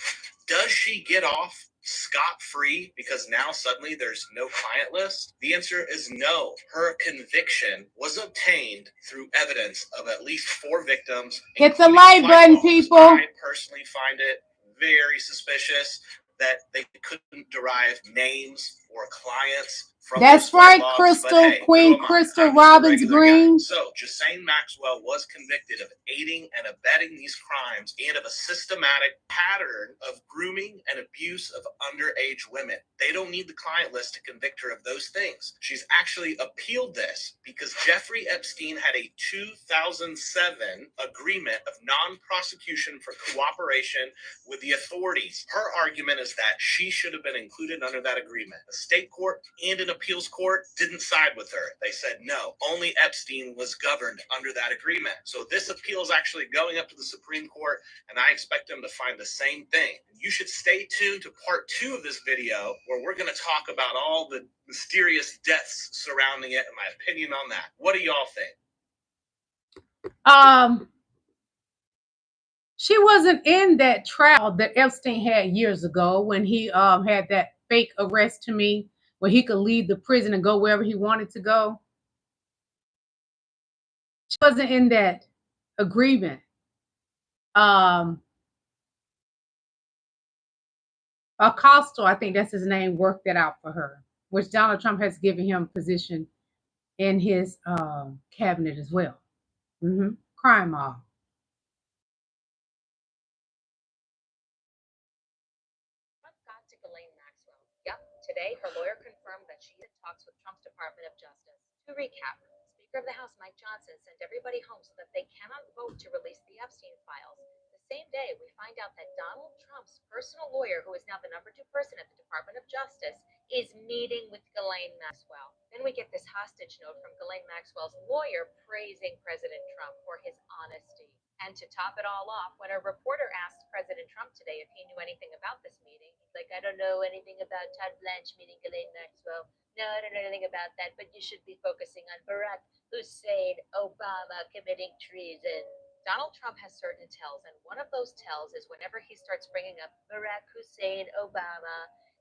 does she get off scot-free because now suddenly there's no client list? The answer is no. Her conviction was obtained through evidence of at least 4 victims. Hit the like button, people. I personally find it very suspicious that they couldn't derive names or clients from That's those right, logs, Crystal, but hey, Queen who am I? Crystal I'm just a Robbins regular guy. Green. So Ghislaine Maxwell was convicted of aiding and abetting these crimes and of a systematic pattern of grooming and abuse of underage women. They don't need the client list to convict her of those things. She's actually appealed this because Jeffrey Epstein had a 2007 agreement of non-prosecution for cooperation with the authorities. Her argument is that she should have been included under that agreement. The state court and an appeals court didn't side with her. They said no, only Epstein was governed under that agreement. So this appeal is actually going up to the Supreme Court, and I expect them to find the same thing. You should stay tuned to part 2 of this video, where we're going to talk about all the mysterious deaths surrounding it and my opinion on that. What do y'all think? She wasn't in that trial that Epstein had years ago when he had that fake arrest to me, where he could leave the prison and go wherever he wanted to go. She wasn't in that agreement. Acosta, I think that's his name, worked that out for her, which Donald Trump has given him a position in his cabinet as well. Crime mob. Got to Ghislaine Maxwell. Yep, today her lawyer confirmed that she had talks with Trump's Department of Justice. To recap, Speaker of the House Mike Johnson sent everybody home so that they cannot vote to release the Epstein files. The same day, we find out that Donald Trump's personal lawyer, who is now the #2 person at the Department of Justice, is meeting with Ghislaine Maxwell. Then we get this hostage note from Ghislaine Maxwell's lawyer praising President Trump for his honesty. And to top it all off, when a reporter asked President Trump today if he knew anything about this meeting, he's like, I don't know anything about Todd Blanche meeting Ghislaine Maxwell. No, I don't know anything about that, but you should be focusing on Barack Hussein Obama committing treason. Donald Trump has certain tells, and one of those tells is whenever he starts bringing up Barack Hussein Obama,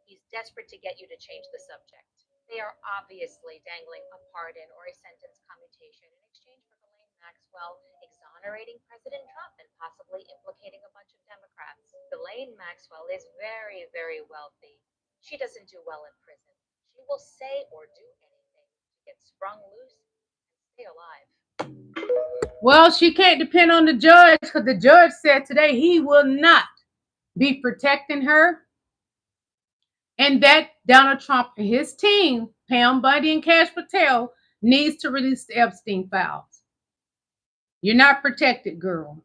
he's desperate to get you to change the subject. They are obviously dangling a pardon or a sentence commutation in exchange for Ghislaine Maxwell exonerating President Trump and possibly implicating a bunch of Democrats. Ghislaine Maxwell is very, very wealthy. She doesn't do well in prison. She will say or do anything to get sprung loose and stay alive. Well, she can't depend on the judge, because the judge said today he will not be protecting her, and that Donald Trump and his team, Pam Bundy and Cash Patel, needs to release the Epstein files. You're not protected, girl.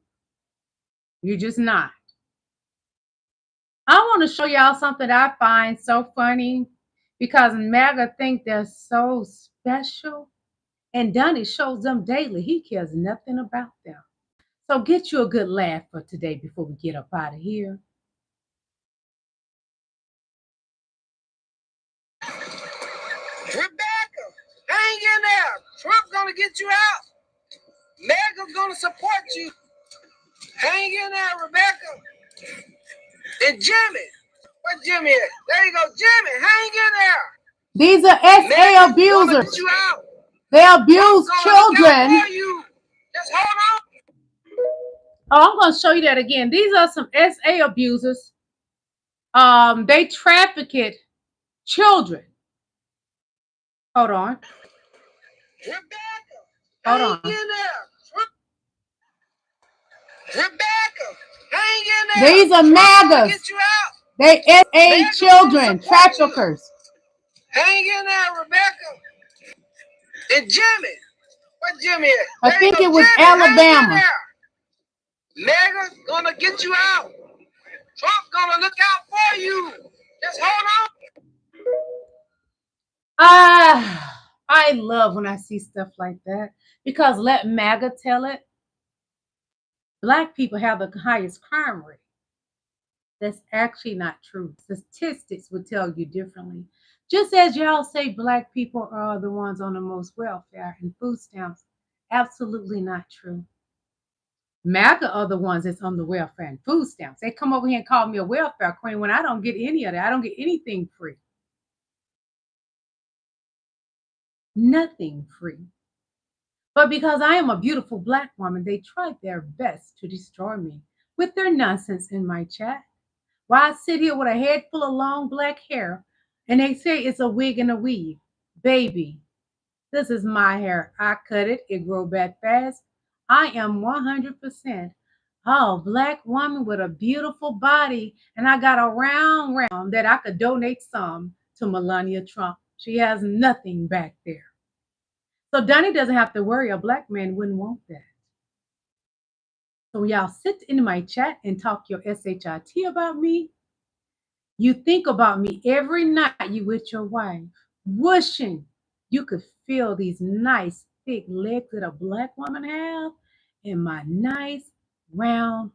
You're just not. I want to show y'all something I find so funny, because MAGA think they're so special, and Donnie shows them daily. He cares nothing about them. So get you a good laugh for today before we get up out of here. Rebecca, hang in there. Trump's gonna get you out. MAGA's gonna support you. Hang in there, Rebecca. And Jimmy. Where's Jimmy at? There you go, Jimmy. Hang in there. These are SA abusers. They abuse children. Just hold on. Oh, I'm going to show you that again. These are some SA abusers. They trafficked children. Hold on. Rebecca, Hold on. hang in there. Rebecca, hang in there. These are MAGAs. Get you out. They SA children, traffickers. Hang in there, Rebecca. And Jimmy. Where's Jimmy at? I think it was Alabama. MAGA's gonna get you out. Trump's gonna look out for you. Just hold on. I love when I see stuff like that, because let MAGA tell it. Black people have the highest crime rate. That's actually not true. Statistics would tell you differently. Just as y'all say Black people are the ones on the most welfare and food stamps, absolutely not true. MAGA are the ones that's on the welfare and food stamps. They come over here and call me a welfare queen when I don't get any of that. I don't get anything free. Nothing free. But because I am a beautiful Black woman, they tried their best to destroy me with their nonsense in my chat. While I sit here with a head full of long black hair, And they say it's a wig and a weave. Baby, this is my hair. I cut it. It grew back fast. I am 100% black woman with a beautiful body. And I got a round that I could donate some to Melania Trump. She has nothing back there. So Donnie doesn't have to worry. A black man wouldn't want that. So y'all sit in my chat and talk your SHIT about me. You think about me every night you with your wife, wishing you could feel these nice thick legs that a black woman have and my nice round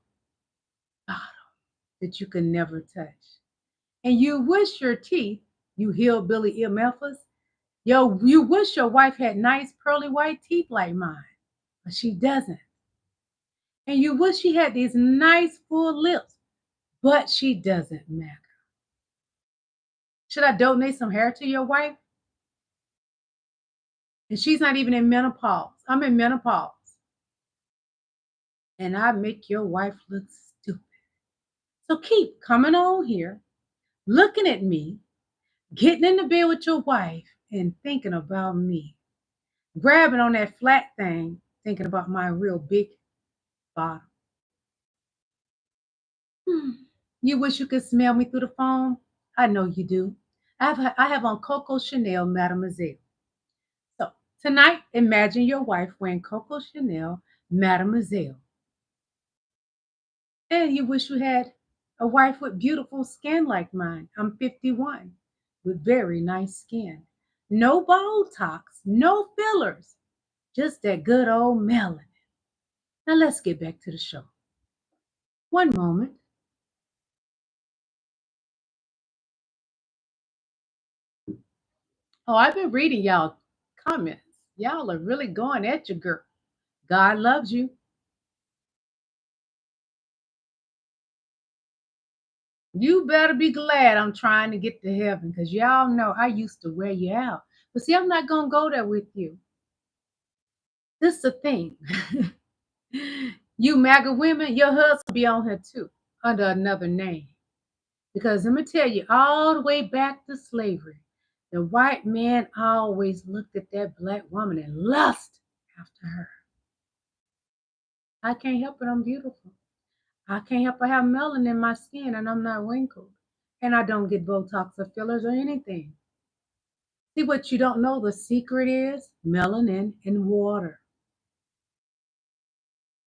bottom that you can never touch. And you wish your teeth, you hillbilly MFers, you wish your wife had nice pearly white teeth like mine, but she doesn't. And you wish she had these nice full lips, but she doesn't, MAGA. Should I donate some hair to your wife? And she's not even in menopause. I'm in menopause. And I make your wife look stupid. So keep coming on here, looking at me, getting in the bed with your wife, and thinking about me. Grabbing on that flat thing, thinking about my real big bottom. You wish you could smell me through the phone? I know you do. I have on Coco Chanel Mademoiselle. So tonight, imagine your wife wearing Coco Chanel Mademoiselle. And you wish you had a wife with beautiful skin like mine. I'm 51 with very nice skin. No Botox, no fillers, just that good old melanin. Now let's get back to the show. One moment. Oh, I've been reading y'all comments. Y'all are really going at your girl. God loves you. You better be glad I'm trying to get to heaven because y'all know I used to wear you out. But see, I'm not going to go there with you. This is the thing. You MAGA women, your husband be on here too, under another name. Because let me tell you, all the way back to slavery, the white man always looked at that black woman and lust after her. I can't help it, I'm beautiful. I can't help I have melanin in my skin and I'm not wrinkled. And I don't get Botox or fillers or anything. See, what you don't know, the secret is melanin and water.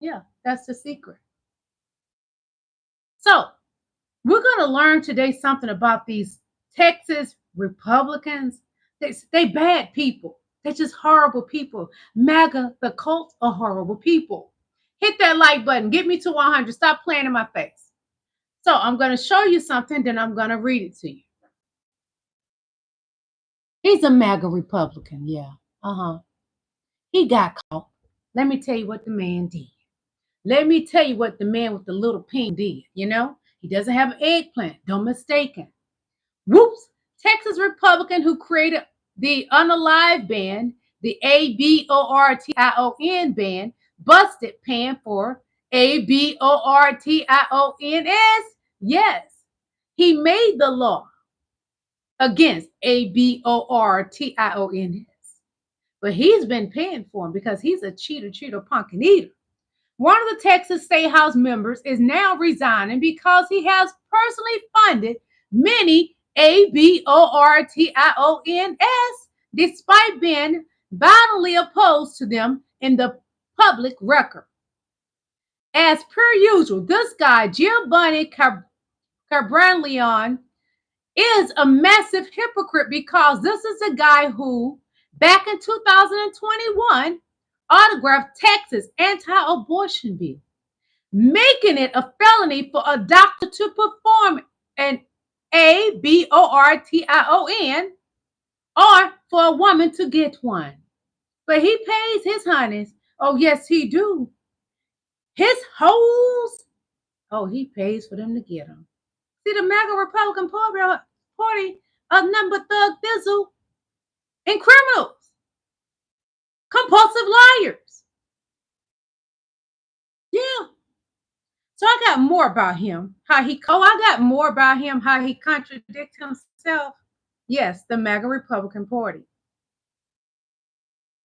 Yeah, that's the secret. So, we're going to learn today something about these Texas Republicans. They bad people. They're just horrible people. MAGA, the cult, are horrible people. Hit that like button. Get me to 100. Stop playing in my face. So I'm going to show you something, then I'm going to read it to you. He's a MAGA Republican, yeah. He got caught. Let me tell you what the man did. Let me tell you what the man with the little pin did, you know? He doesn't have an eggplant. Don't mistake him. Whoops! Texas Republican who created the Unalive band, the ABORTION band, busted paying for ABORTIONS. Yes, he made the law against ABORTIONS. But he's been paying for him because he's a cheater, punk, and eater. One of the Texas State House members is now resigning because he has personally funded many ABORTIONS despite being violently opposed to them in the public record. As per usual, this guy, Giovanni Cabraleon, is a massive hypocrite because this is a guy who, back in 2021, autographed Texas anti-abortion bill, making it a felony for a doctor to perform an ABORTION or for a woman to get one. But he pays his honeys. Oh, yes, he do. His hoes. Oh, he pays for them to get them. See, the MAGA Republican Party outnumbered Thug Thizzle and criminals, compulsive liars. Yeah. So I got more about him, how he contradicts himself. Yes, the MAGA Republican Party.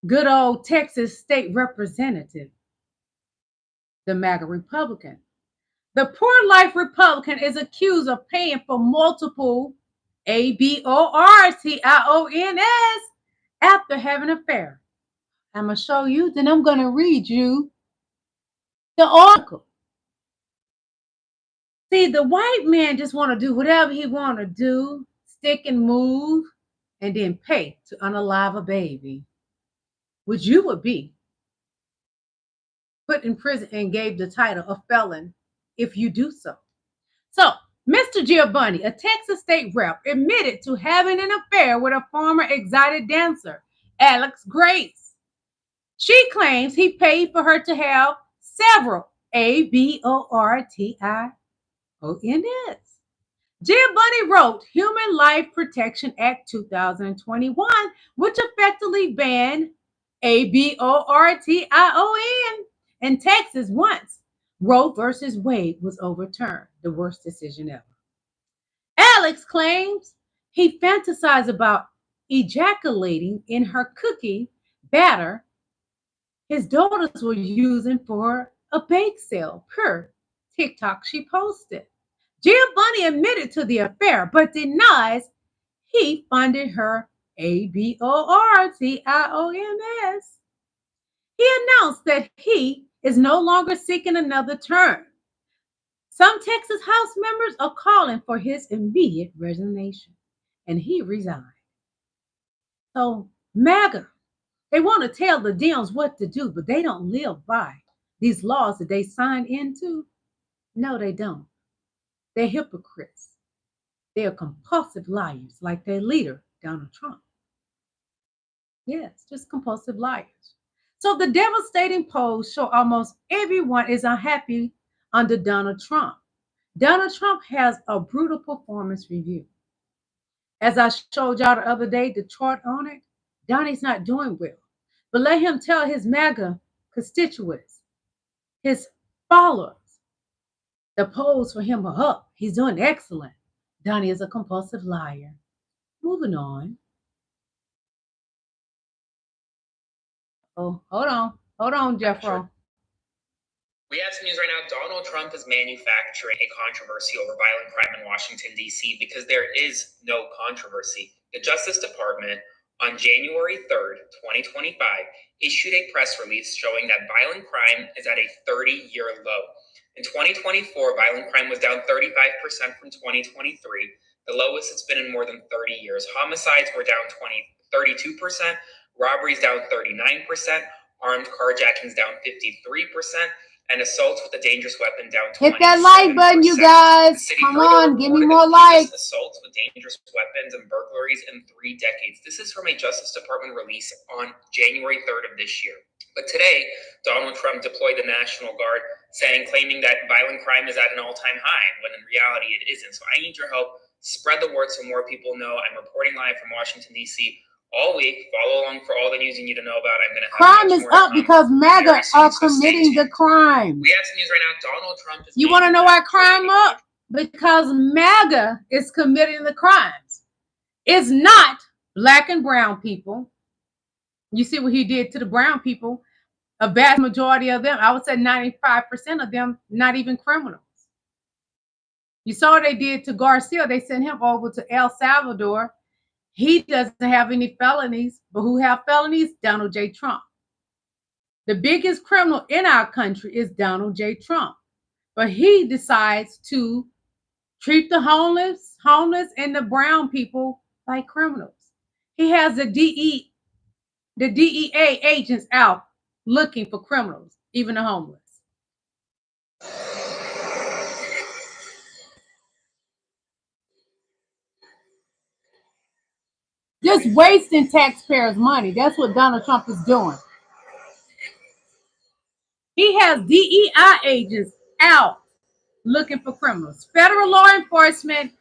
Good old Texas state representative, the MAGA Republican. The Poor Life Republican is accused of paying for multiple abortions after having an affair. I'm going to show you, then I'm going to read you the article. See, the white man just want to do whatever he want to do, stick and move, and then pay to unalive a baby, which you would be put in prison and gave the title of felon if you do so. So, Mr. Giovanni, a Texas state rep, admitted to having an affair with a former exotic dancer, Alex Grace. She claims he paid for her to have several abortions. Giovanni wrote Human Life Protection Act 2021, which effectively banned abortion in Texas once Roe versus Wade was overturned, the worst decision ever. Alex claims he fantasized about ejaculating in her cookie batter his daughters were using for a bake sale per TikTok she posted. Giovanni admitted to the affair, but denies he funded her abortions. He announced that he is no longer seeking another term. Some Texas House members are calling for his immediate resignation, and he resigned. So, MAGA, they want to tell the Dems what to do, but they don't live by these laws that they signed into. No, they don't. They're hypocrites. They are compulsive liars, like their leader, Donald Trump. Yes, just compulsive liars. So the devastating polls show almost everyone is unhappy under Donald Trump. Donald Trump has a brutal performance review. As I showed y'all the other day, the chart on it, Donnie's not doing well. But let him tell his MAGA constituents, his followers, the polls for him are up. He's doing excellent. Donnie is a compulsive liar. Moving on. Oh, hold on, Jeffro. We have some news right now. Donald Trump is manufacturing a controversy over violent crime in Washington, D.C. because there is no controversy. The Justice Department on January 3rd, 2025, issued a press release showing that violent crime is at a 30-year low. In 2024, violent crime was down 35% from 2023, the lowest it's been in more than 30 years. Homicides were down 32%, robberies down 39%, armed carjackings down 53%, and assaults with a dangerous weapon down 27%. Hit that like button, you guys. Come on, give me more likes. Assaults with dangerous weapons and burglaries in 3 decades. This is from a Justice Department release on January 3rd of this year. But today, Donald Trump deployed the National Guard, claiming that violent crime is at an all-time high, when in reality it isn't. So I need your help. Spread the word so more people know. I'm reporting live from Washington, D.C. all week. Follow along for all the news you need to know about. I'm going to have crime is up because MAGA are committing the crime. We have some news right now. Donald Trump is. You want to know why crime up? Because MAGA is committing the crimes. It's not black and brown people. You see what he did to the brown people. A vast majority of them, I would say 95% of them, not even criminals. You saw what they did to Garcia. They sent him over to El Salvador. He doesn't have any felonies, but who have felonies? Donald J. Trump. The biggest criminal in our country is Donald J. Trump. But he decides to treat the homeless and the brown people like criminals. He has the DEA agents out looking for criminals, even the homeless. Just wasting taxpayers' money. That's what Donald Trump is doing. He has DEI agents out looking for criminals. Federal law enforcement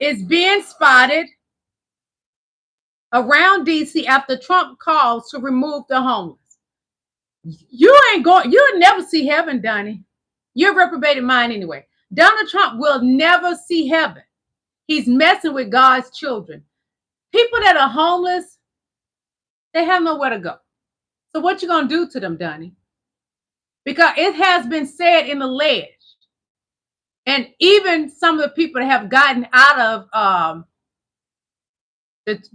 is being spotted around DC after Trump calls to remove the homeless. You'll never see heaven, Donnie. You're a reprobated mind anyway. Donald Trump will never see heaven. He's messing with God's children. People that are homeless, they have nowhere to go. So what you gonna do to them, Donnie? Because it has been said in the ledge, and even some of the people that have gotten out of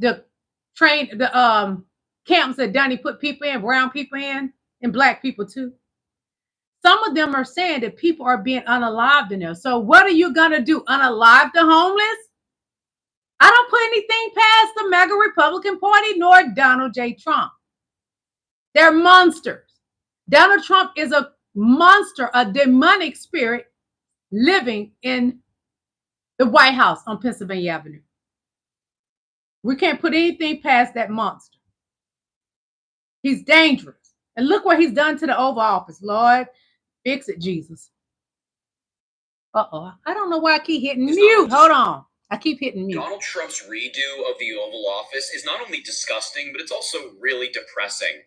the camps that Donnie put people in, brown people in, and black people too. Some of them are saying that people are being unalived in there. So what are you gonna do? Unalive the homeless? I don't put anything past the MAGA Republican Party nor Donald J. Trump. They're monsters. Donald Trump is a monster, a demonic spirit living in the White House on Pennsylvania Avenue. We can't put anything past that monster. He's dangerous. And look what he's done to the Oval Office. Lord, fix it, Jesus. Uh-oh. I don't know why I keep hitting mute. Hold on. I keep hitting mute. Donald Trump's redo of the Oval Office is not only disgusting, but it's also really depressing.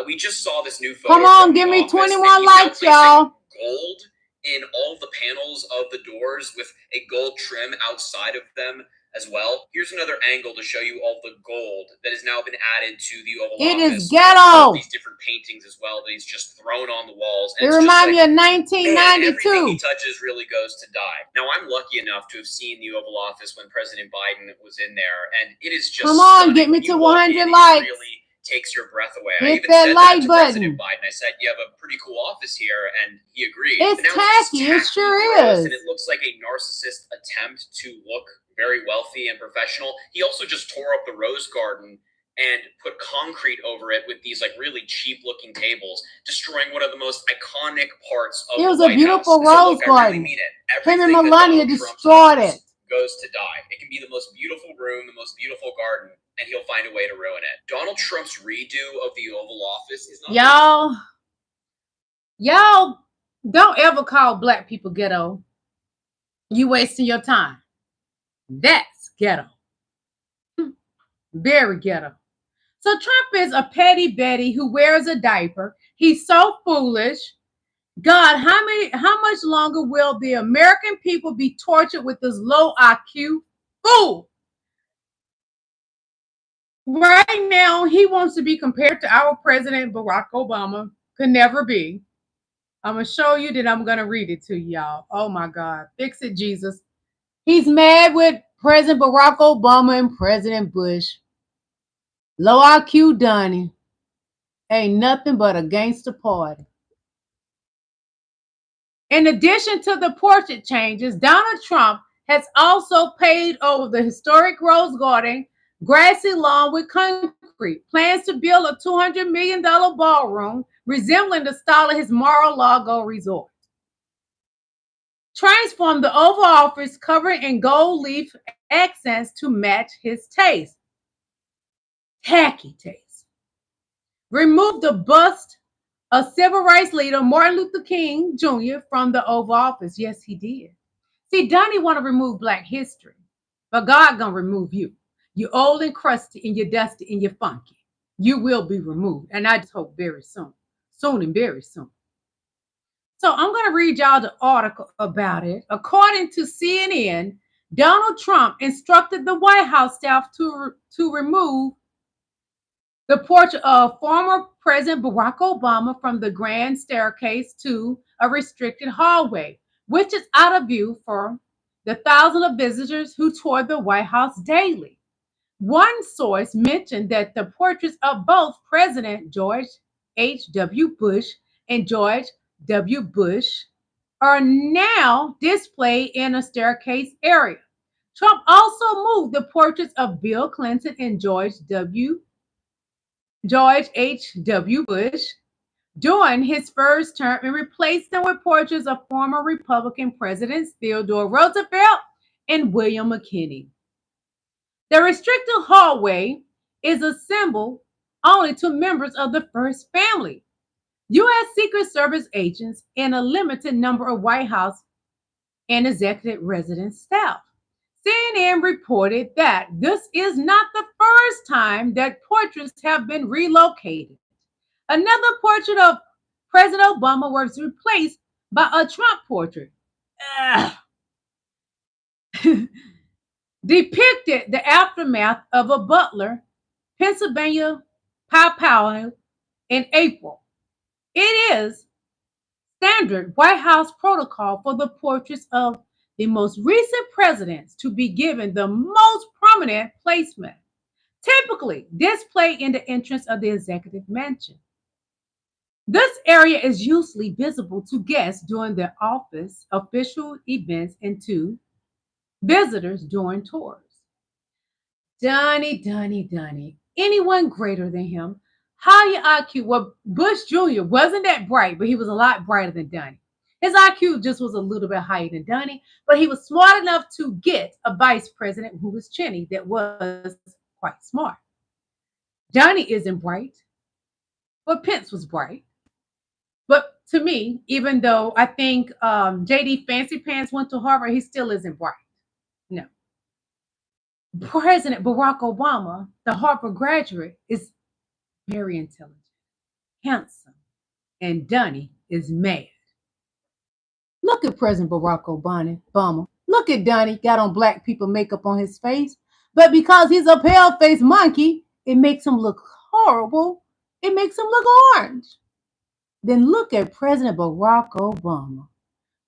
We just saw this new photo. Come on, give me 21 likes, y'all. Gold in all of the panels of the doors with a gold trim outside of them as well. Here's another angle to show you all the gold that has now been added to the Oval Office. It is ghetto. All these different paintings as well that he's just thrown on the walls. It reminds me of 1992. Everything he touches really goes to die. Now, I'm lucky enough to have seen the Oval Office when President Biden was in there, and it is just come on, get me to 100 likes. It really takes your breath away. Hit I even that said like that to button. President Biden. I said, you have a pretty cool office here, and he agreed. It's But now tacky. It just sure gross, is. And it looks like a narcissist attempt to look very wealthy and professional. He also just tore up the Rose Garden and put concrete over it with these like really cheap looking tables, destroying one of the most iconic parts of It was the a White beautiful House. Rose Garden. I really mean it. Him and Everything that Melania Donald Trump destroyed touches it. goes to die. It can be the most beautiful room, the most beautiful garden, and he'll find a way to ruin it. Donald Trump's redo of the Oval Office is not Y'all don't ever call black people ghetto. You wasting your time. That's ghetto. Very ghetto. So Trump is a petty Betty who wears a diaper. He's so foolish. God, how much longer will the American people be tortured with this low IQ fool? Right now, he wants to be compared to our president, Barack Obama. Could never be. I'm going to show you, then I'm going to read it to y'all. Oh my God. Fix it, Jesus. He's mad with President Barack Obama and President Bush. Low IQ Donnie. Ain't nothing but a gangster party. In addition to the portrait changes, Donald Trump has also paved over the historic Rose Garden grassy lawn with concrete. Plans to build a $200 million ballroom resembling the style of his Mar-a-Lago resort. Transform the Oval Office covered in gold leaf accents to match his taste. Tacky taste. Remove the bust of civil rights leader Martin Luther King Jr. from the Oval Office. Yes, he did. See, Donnie want to remove Black history, but God gonna remove you. You're old and crusty and you're dusty and you're funky. You will be removed. And I just hope very soon. Soon and very soon. So I'm going to read y'all the article about it. According to CNN, Donald Trump instructed the White House staff to remove the portrait of former President Barack Obama from the grand staircase to a restricted hallway, which is out of view for the thousands of visitors who tour the White House daily. One source mentioned that the portraits of both President George H.W. Bush and George W. Bush are now displayed in a staircase area. Trump also moved the portraits of Bill Clinton and George H.W. Bush during his first term and replaced them with portraits of former Republican presidents Theodore Roosevelt and William McKinley. The restricted hallway is a symbol only to members of the first family, U.S. Secret Service agents, and a limited number of White House and executive residence staff. CNN reported that this is not the first time that portraits have been relocated. Another portrait of President Obama was replaced by a Trump portrait. depicted the aftermath of a Butler, Pennsylvania pow in April. It is standard White House protocol for the portraits of the most recent presidents to be given the most prominent placement, typically displayed in the entrance of the executive mansion. This area is usually visible to guests during their office official events and to visitors during tours. Donnie. Anyone greater than him? Higher IQ. Well, Bush Jr. wasn't that bright, but he was a lot brighter than Donnie. His IQ just was a little bit higher than Donnie, but he was smart enough to get a vice president who was Cheney that was quite smart. Donnie isn't bright, but Pence was bright. But to me, even though I think JD Fancy Pants went to Harvard, he still isn't bright. No. President Barack Obama, the Harvard graduate, is very intelligent, handsome, and Donnie is mad. Look at President Barack Obama. Look at Donnie, got on black people makeup on his face, but because he's a pale-faced monkey, it makes him look horrible. It makes him look orange. Then look at President Barack Obama.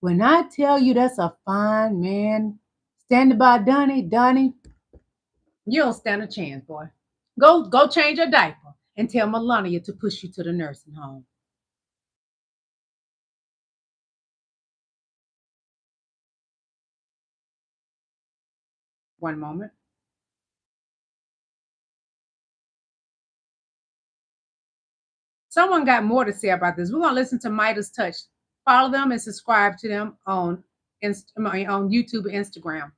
When I tell you that's a fine man, standing by Donnie, you don't stand a chance, boy. Go change your diaper and tell Melania to push you to the nursing home. One moment. Someone got more to say about this. We're going to listen to Midas Touch. Follow them and subscribe to them on YouTube and Instagram.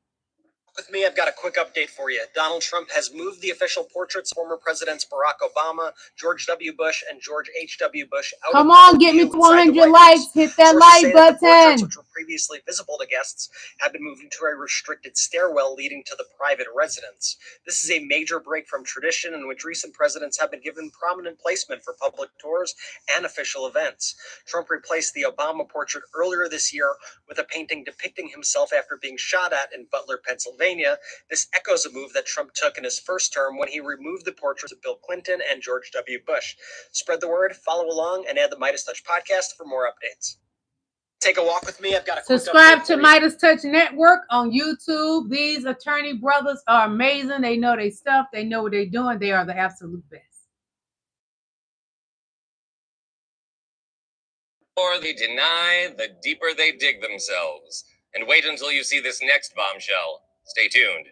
With me, I've got a quick update for you. Donald Trump has moved the official portraits of former presidents Barack Obama, George W. Bush, and George H.W. Bush out. Come on, get me to 100 likes. Hit that like button. The portraits, which were previously visible to guests, have been moved into a restricted stairwell leading to the private residence. This is a major break from tradition in which recent presidents have been given prominent placement for public tours and official events. Trump replaced the Obama portrait earlier this year with a painting depicting himself after being shot at in Butler, Pennsylvania. This echoes a move that Trump took in his first term when he removed the portraits of Bill Clinton and George W. Bush. Spread the word, follow along, and add the Midas Touch podcast for more updates. Take a walk with me. I've got a subscribe to Midas Touch Network on YouTube. These attorney brothers are amazing. They know their stuff. They know what they're doing. They are the absolute best. The more they deny, the deeper they dig themselves. And wait until you see this next bombshell. Stay tuned.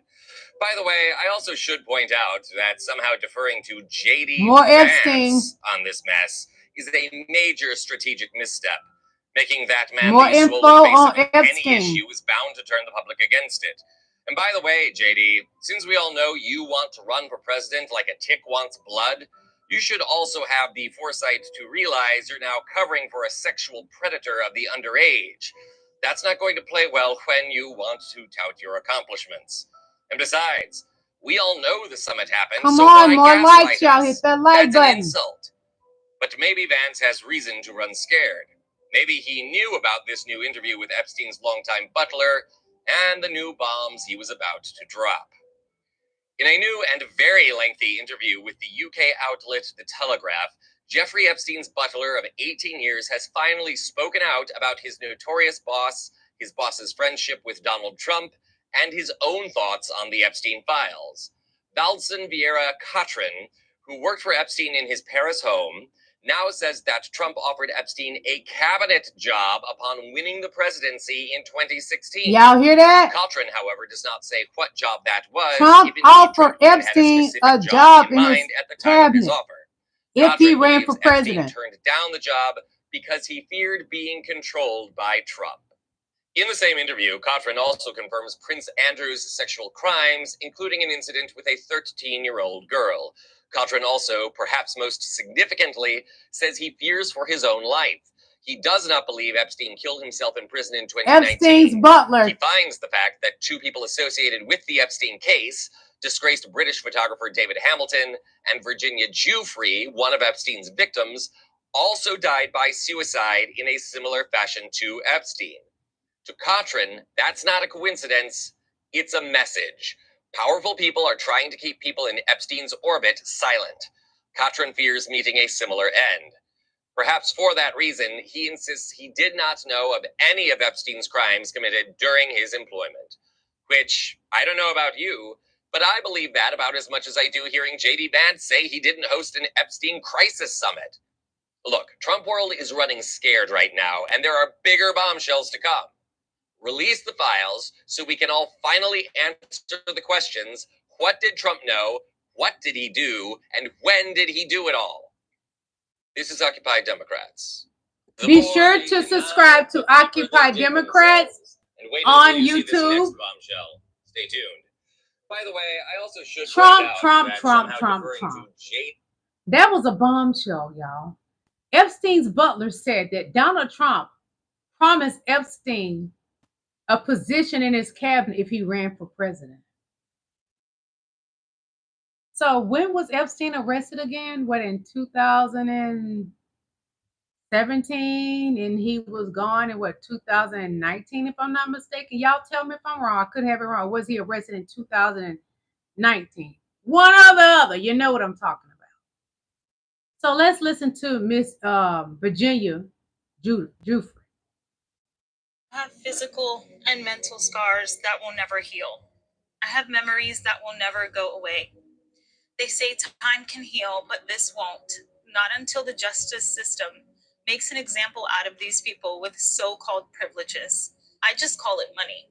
By the way, I also should point out that somehow deferring to jdvance on this mess is a major strategic misstep. Making that man the sole face of any issue is bound to turn the public against it. And by the way, JD, since we all know you want to run for president like a tick wants blood, you should also have the foresight to realize you're now covering for a sexual predator of the underage. That's not going to play well when you want to tout your accomplishments. And besides, we all know the summit happened. Come on, more likes, y'all. Hit that like button. An insult. But maybe Vance has reason to run scared. Maybe he knew about this new interview with Epstein's longtime butler and the new bombs he was about to drop. In a new and very lengthy interview with the UK outlet The Telegraph, Jeffrey Epstein's butler of 18 years has finally spoken out about his notorious boss, his boss's friendship with Donald Trump, and his own thoughts on the Epstein files. Valdson Vieira Catrin, who worked for Epstein in his Paris home, now says that Trump offered Epstein a cabinet job upon winning the presidency in 2016. Y'all hear that? Catrin, however, does not say what job that was. Trump offered Epstein a job in his cabinet if he ran for president. Epstein turned down the job because he feared being controlled by Trump. In the same interview, Catrin also confirms Prince Andrew's sexual crimes, including an incident with a 13-year-old girl. Catrin also, perhaps most significantly, says he fears for his own life. He does not believe Epstein killed himself in prison in 2019. Epstein's butler. He finds the fact that two people associated with the Epstein case, disgraced British photographer David Hamilton and Virginia Giuffre, one of Epstein's victims, also died by suicide in a similar fashion to Epstein. To Catrin, that's not a coincidence, it's a message. Powerful people are trying to keep people in Epstein's orbit silent. Katrin fears meeting a similar end. Perhaps for that reason, he insists he did not know of any of Epstein's crimes committed during his employment. Which, I don't know about you, but I believe that about as much as I do hearing jdvance say he didn't host an Epstein crisis summit. Look, Trump world is running scared right now, and there are bigger bombshells to come. Release the files so we can all finally answer the questions: what did Trump know? What did he do? And when did he do it all? This is Occupy Democrats. Be sure to subscribe to Occupy Democrats on YouTube. Stay tuned. By the way, I also should Trump. That That was a bombshell, y'all. Epstein's butler said that Donald Trump promised Epstein a position in his cabinet if he ran for president. So when was Epstein arrested again? What, in 2017? And he was gone in what, 2019, if I'm not mistaken? Y'all tell me if I'm wrong. I could have it wrong. Was he arrested in 2019? One or the other. You know what I'm talking about. So let's listen to Miss Virginia Giuffre. I have physical and mental scars that will never heal. I have memories that will never go away. They say time can heal, but this won't. Not until the justice system makes an example out of these people with so-called privileges. I just call it money.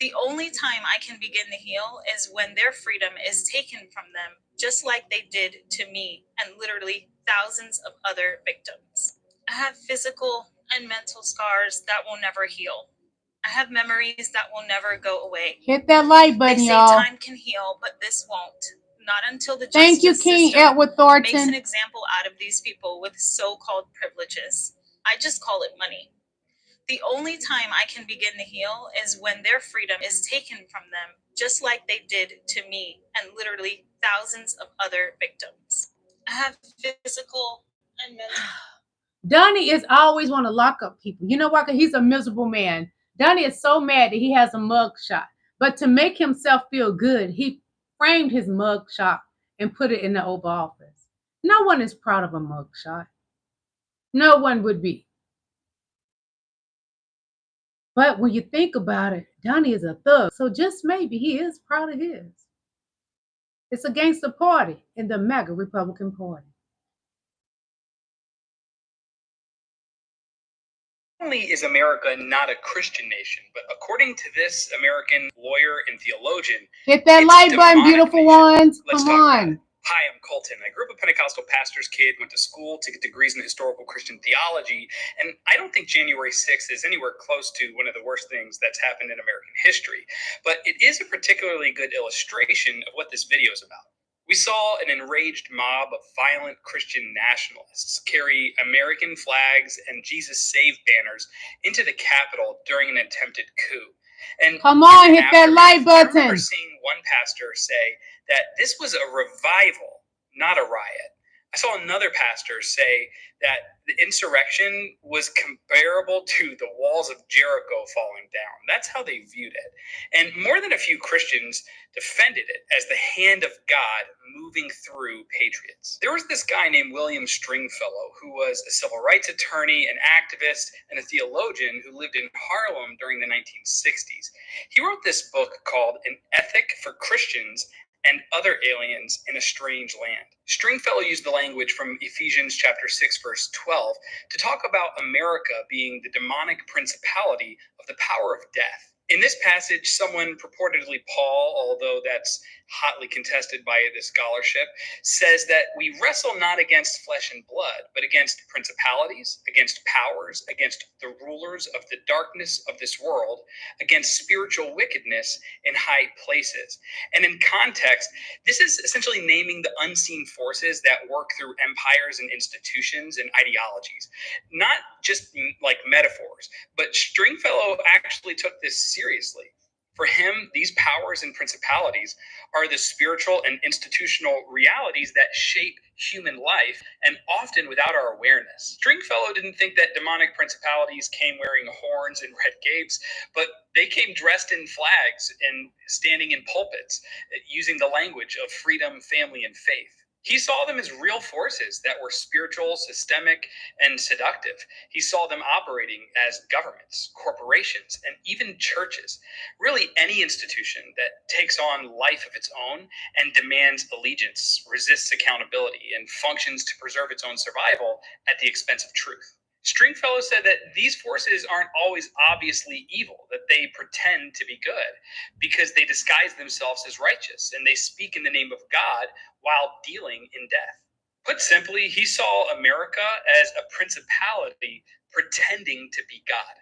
The only time I can begin to heal is when their freedom is taken from them, just like they did to me and literally thousands of other victims. I have physical and mental scars that will never heal. I have memories that will never go away. Hit that like button, y'all. They say time can heal, but this won't. Not until the justice system makes an example out of these people with so-called privileges. I just call it money. The only time I can begin to heal is when their freedom is taken from them, just like they did to me and literally thousands of other victims. I have physical and mental. Donnie is always want to lock up people. You know why? Because he's a miserable man. Donnie is so mad that he has a mug shot. But to make himself feel good, he framed his mug shot and put it in the Oval Office. No one is proud of a mug shot. No one would be. But when you think about it, Donnie is a thug. So just maybe he is proud of his. It's against the party in the MAGA Republican Party. Not only is America not a Christian nation, but according to this American lawyer and theologian, hit that like button, beautiful ones. Come on. Hi, I'm Colton. I grew up a Pentecostal pastor's kid, went to school to get degrees in historical Christian theology, and I don't think January 6th is anywhere close to one of the worst things that's happened in American history. But it is a particularly good illustration of what this video is about. We saw an enraged mob of violent Christian nationalists carry American flags and Jesus Save banners into the Capitol during an attempted coup. And come on, hit that like button. I remember seeing one pastor say that this was a revival, not a riot. I saw another pastor say that the insurrection was comparable to the walls of Jericho falling down. That's how they viewed it. And more than a few Christians defended it as the hand of God moving through patriots. There was this guy named William Stringfellow who was a civil rights attorney, an activist, and a theologian who lived in Harlem during the 1960s. He wrote this book called An Ethic for Christians and Other Aliens in a Strange Land. Stringfellow used the language from Ephesians chapter 6, verse 12 to talk about America being the demonic principality of the power of death. In this passage, someone, purportedly Paul, although that's hotly contested by the scholarship, says that we wrestle not against flesh and blood, but against principalities, against powers, against the rulers of the darkness of this world, against spiritual wickedness in high places. And in context, this is essentially naming the unseen forces that work through empires and institutions and ideologies. Not just like metaphors, but Stringfellow actually took this seriously. For him, these powers and principalities are the spiritual and institutional realities that shape human life, and often without our awareness. Stringfellow didn't think that demonic principalities came wearing horns and red capes, but they came dressed in flags and standing in pulpits, using the language of freedom, family, and faith. He saw them as real forces that were spiritual, systemic, and seductive. He saw them operating as governments, corporations, and even churches. Really, any institution that takes on life of its own and demands allegiance, resists accountability, and functions to preserve its own survival at the expense of truth. Stringfellow said that these forces aren't always obviously evil, that they pretend to be good because they disguise themselves as righteous and they speak in the name of God while dealing in death. Put simply, he saw America as a principality pretending to be God.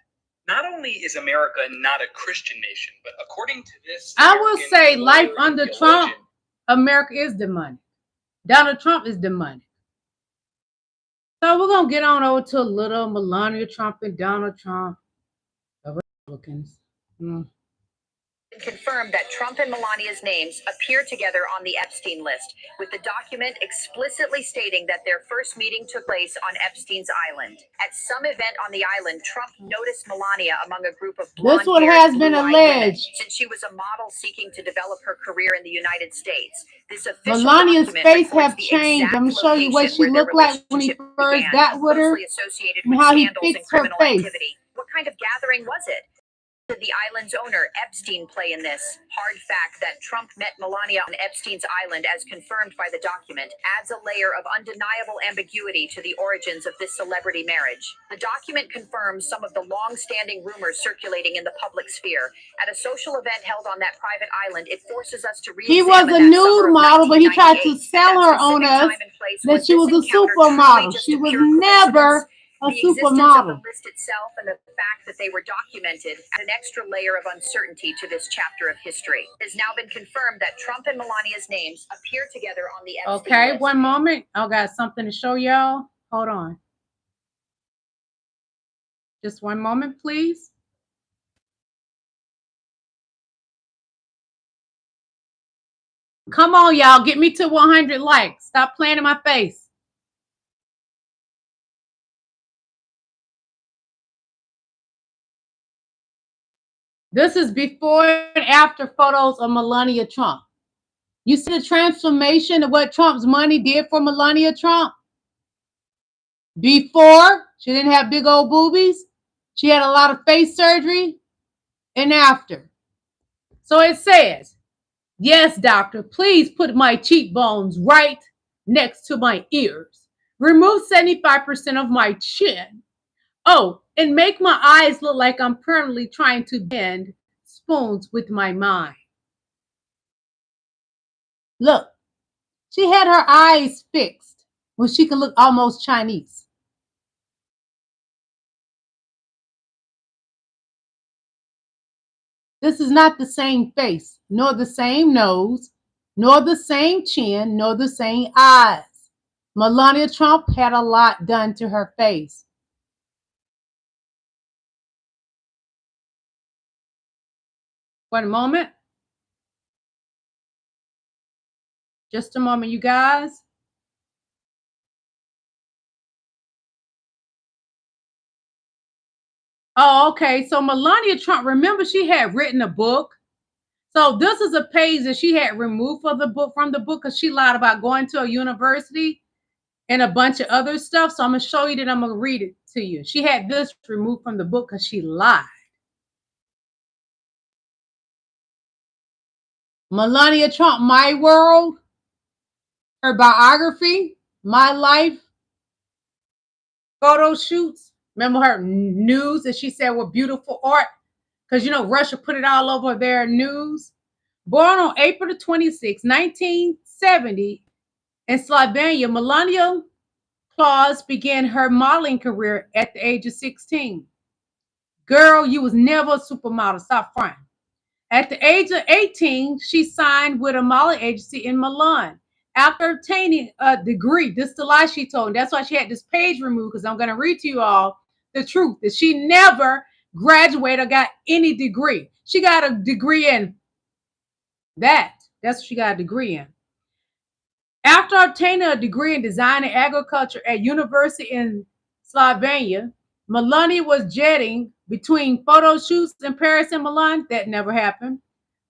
Not only is America not a Christian nation, but according to this, I will say life under Trump, America is demonic. Donald Trump is demonic. So we're going to get on over to a little Melania Trump and Donald Trump. The Republicans. Confirmed that Trump and Melania's names appear together on the Epstein list, with the document explicitly stating that their first meeting took place on Epstein's island. At some event on the island, Trump noticed Melania among a group of blonde-haired, This one has been blue-eyed women, alleged. since she was a model seeking to develop her career in the United States. This official Melania's document face records have the changed. exact I'm going to show you what location she where their looked like when he relationship first began, got with her closely associated and with how he scandals and fixed her criminal face. activity. What kind of gathering was it? Did the island's owner, Epstein, play in this? Hard fact that Trump met Melania on Epstein's island, as confirmed by the document, adds a layer of undeniable ambiguity to the origins of this celebrity marriage. The document confirms some of the long-standing rumors circulating in the public sphere. At a social event held on that private island, it forces us to He was a nude model, but he tried to sell her on us that she was a supermodel. She was never a supermodel. The list itself and the fact that they were documented add an extra layer of uncertainty to this chapter of history. It has now been confirmed that Trump and Melania's names appear together on the Epstein Okay, list. one moment. I got something to show y'all. Hold on. Just one moment, please. Come on, y'all. Get me to 100 likes. Stop playing in my face. This is before and after photos of Melania Trump. You see the transformation of what Trump's money did for Melania Trump? Before, she didn't have big old boobies. She had a lot of face surgery. And after. So it says, yes, doctor, please put my cheekbones right next to my ears. Remove 75% of my chin. Oh, and make my eyes look like I'm permanently trying to bend spoons with my mind. Look, she had her eyes fixed when she could look almost Chinese. This is not the same face, nor the same nose, nor the same chin, nor the same eyes. Melania Trump had a lot done to her face. One moment. Just a moment, you guys. Oh, okay. So Melania Trump, remember she had written a book. So this is a page that she had removed from the book because she lied about going to a university and a bunch of other stuff. So I'm going to show you that. I'm going to read it to you. She had this removed from the book because she lied. Melania Trump, My World, her biography, My Life, photo shoots. Remember her news that she said were beautiful art? Because, you know, Russia put it all over their news. Born on April the 26th, 1970 in Slovenia, Melania Claus began her modeling career at the age of 16. Girl, you was never a supermodel. Stop fronting. At the age of 18, she signed with a modeling agency in Milan. After obtaining a degree, this is the lie she told. And that's why she had this page removed, because I'm going to read to you all the truth, that she never graduate or got any degree. She got a degree in that. That's what she got a degree in. After obtaining a degree in design and agriculture at University in Slovenia, Melania was jetting between photo shoots in Paris and Milan. That never happened.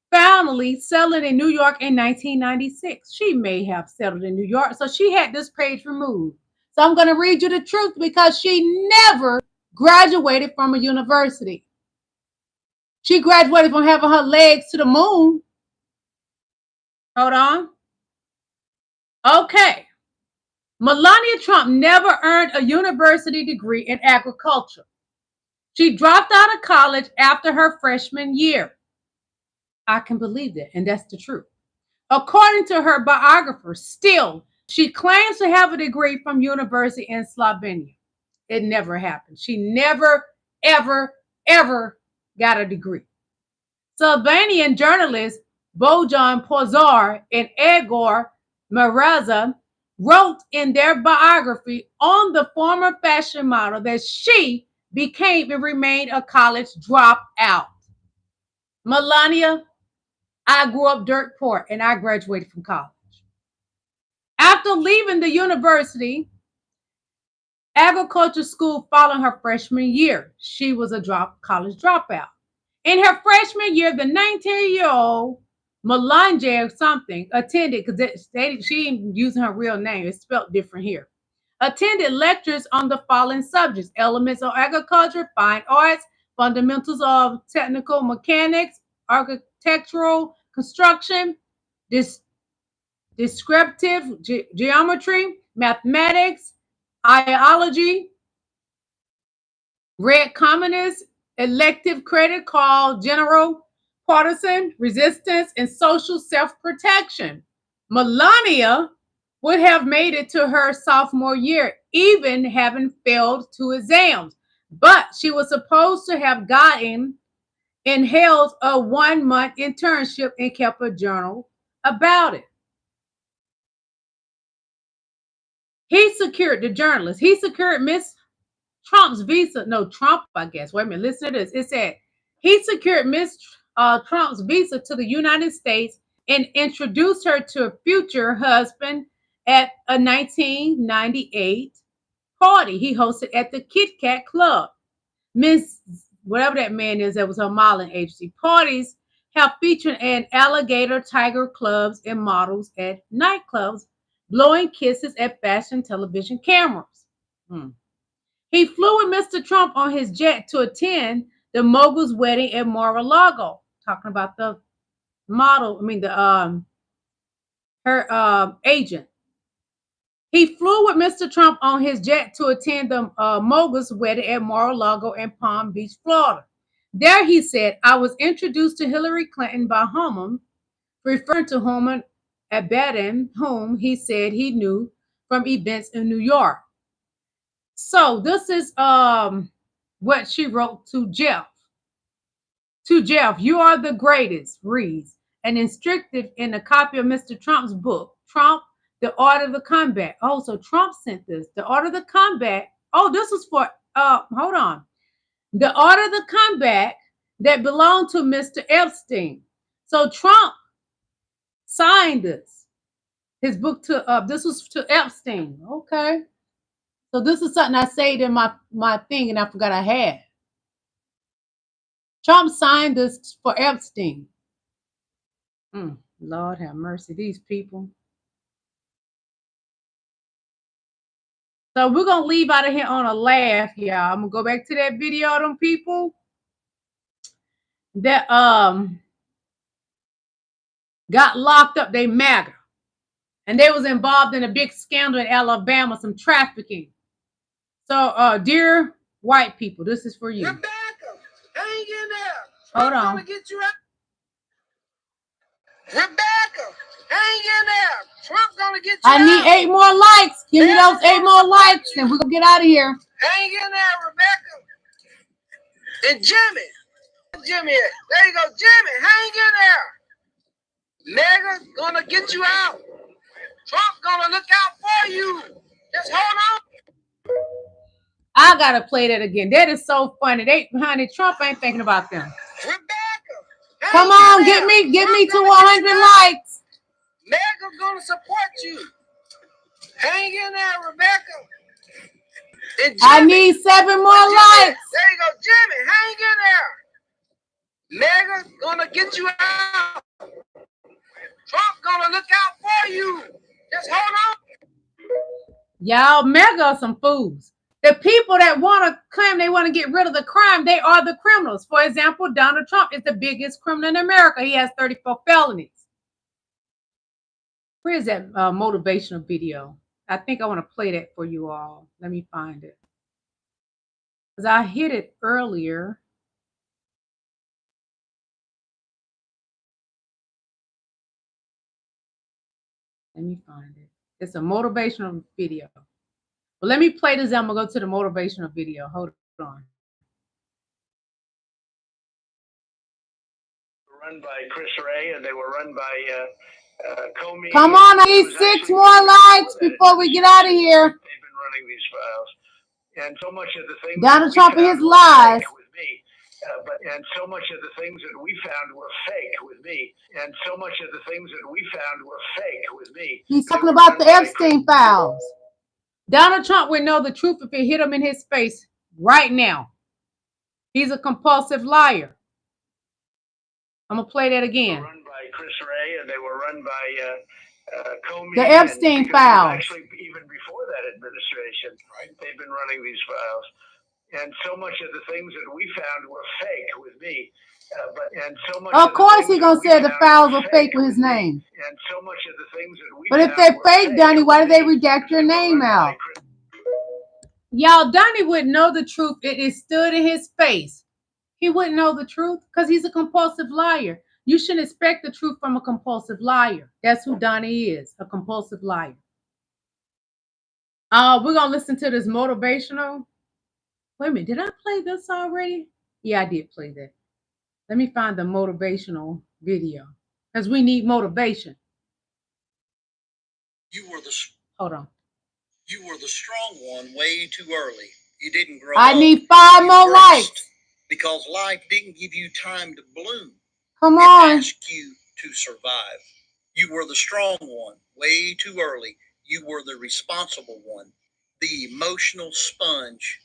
Finally settling in New York in 1996. She may have settled in New York, so she had this page removed. So I'm going to read you the truth because she never graduated from a university. She graduated from having her legs to the moon. Hold on. Okay. Melania Trump never earned a university degree in agriculture. She dropped out of college after her freshman year. I can believe that, and that's the truth. According to her biographer, still, she claims to have a degree from University in Slovenia. It never happened. She never, ever, ever got a degree. Slovenian journalists Bojan Pozar and Egor Maraza wrote in their biography on the former fashion model that she became and remained a college dropout. Melania, I grew up dirt poor and I graduated from college. After leaving the university, agriculture school following her freshman year, she was a college dropout. In her freshman year, the 19-year-old Melania something attended, because she ain't using her real name, it's spelled different here, attended lectures on the following subjects: elements of agriculture, fine arts, fundamentals of technical mechanics, architectural construction, descriptive geometry, mathematics, ideology, read communist elective credit called general partisan resistance and social self-protection. Melania would have made it to her sophomore year, even having failed 2 exams. But she was supposed to have gotten and held a 1-month internship and kept a journal about it. He secured, the journalist, he secured Miss Trump's visa. No, Trump, I guess. Wait a minute, listen to this. It said, he secured Miss Trump's visa to the United States and introduced her to a future husband at a 1998 party he hosted at the Kit Kat Club. Miss, whatever that man is, that was her modeling agency. Parties have featured an alligator tiger clubs and models at nightclubs, blowing kisses at fashion television cameras. He flew with Mr. Trump on his jet to attend the mogul's wedding at Mar-a-Lago. Talking about the model, her agent. He flew with Mr. Trump on his jet to attend the mogul's wedding at Mar-a-Lago in Palm Beach, Florida. There he said, I was introduced to Hillary Clinton by Homan, referring to Homan Abbott, whom he said he knew from events in New York. So this is what she wrote to Jeff. To Jeff, you are the greatest, reads, and instructive in a copy of Mr. Trump's book, Trump, The Art of the Comeback. Oh, so Trump sent this. The Art of the Comeback. Oh, this was for, hold on. The Art of the Comeback that belonged to Mr. Epstein. So Trump signed this. His book to, this was to Epstein. Okay. So this is something I saved in my thing and I forgot I had. Trump signed this for Epstein. Lord have mercy, these people. So we're going to leave out of here on a laugh, y'all. I'm going to go back to that video of them people that got locked up. They MAGA. And they was involved in a big scandal in Alabama, some trafficking. So, dear white people, this is for you. Rebecca, hang in there. Hold on. I'm gonna get you out. Rebecca, hang in there. Trump gonna get you out. I need 8 more likes. Give me those 8 more likes and we're going to get out of here. Hang in there, Rebecca. And Jimmy. There you go, Jimmy. Hang in there. Mega gonna get you out. Trump gonna look out for you. Just hold on. I gotta play that again. That is so funny. Honey, Trump ain't thinking about them. Come on, get me to 100 likes. Mega's gonna support you. Hang in there, Rebecca. And Jimmy, I need 7 more likes. There you go, Jimmy. Hang in there. Mega's gonna get you out. Trump gonna look out for you. Just hold on. Y'all, mega are some fools. The people that want to claim they want to get rid of the crime, they are the criminals. For example, Donald Trump is the biggest criminal in America. He has 34 felonies. Where is that motivational video? I think I want to play that for you all. Let me find it. Because I hit it earlier. Let me find it. It's a motivational video. Well, let me play this. I'm going to go to the motivational video. Hold on. Run by Chris Ray, and they were run by Comey. Come on, I need 6 more likes before we get out of here. They've been running these files. And so much of the things Donald Trump and his lies. With me. And so much of the things that we found were fake with me. And so much of the things that we found were fake with me. He's talking about the Epstein files. Donald Trump would know the truth if it hit him in his face right now. He's a compulsive liar. I'm going to play that again. They were run by Chris Ray, and they were run by Comey. The Epstein files. Actually, even before that administration, they've been running these files. And so much of the things that we found were fake with me. Of course he's going to say the files are fake with his name. And so much of the things that we But if they're fake, Donnie, why did they redact your name out? Y'all, Donnie wouldn't know the truth. It stood in his face. He wouldn't know the truth because he's a compulsive liar. You shouldn't expect the truth from a compulsive liar. That's who Donnie is, a compulsive liar. We're going to listen to this motivational. Wait a minute, did I play this already? Yeah, I did play that. Let me find the motivational video because we need motivation. Hold on. You were the strong one way too early. You didn't grow I up. need 5 more likes. Because life didn't give you time to bloom. Come on. It asked you to survive. You were the strong one way too early. You were the responsible one, the emotional sponge,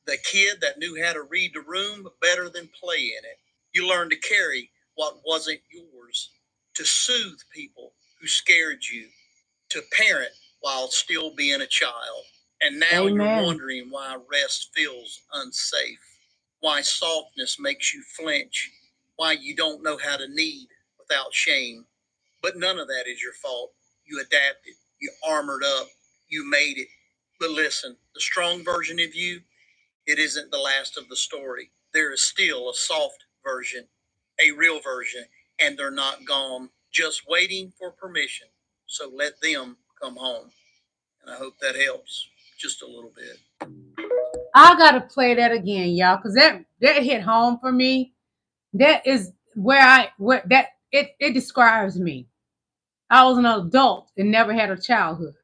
the kid that knew how to read the room better than play in it. You learned to carry what wasn't yours, to soothe people who scared you, to parent while still being a child. And now you're wondering why rest feels unsafe, why softness makes you flinch, why you don't know how to need without shame. But none of that is your fault. You adapted, you armored up, you made it. But listen, the strong version of you, it isn't the last of the story. There is still a soft version, a real version, and they're not gone, just waiting for permission. So let them come home. And I hope that helps just a little bit. I got to play that again, y'all, because that hit home for me. That is it describes me. I was an adult and never had a childhood.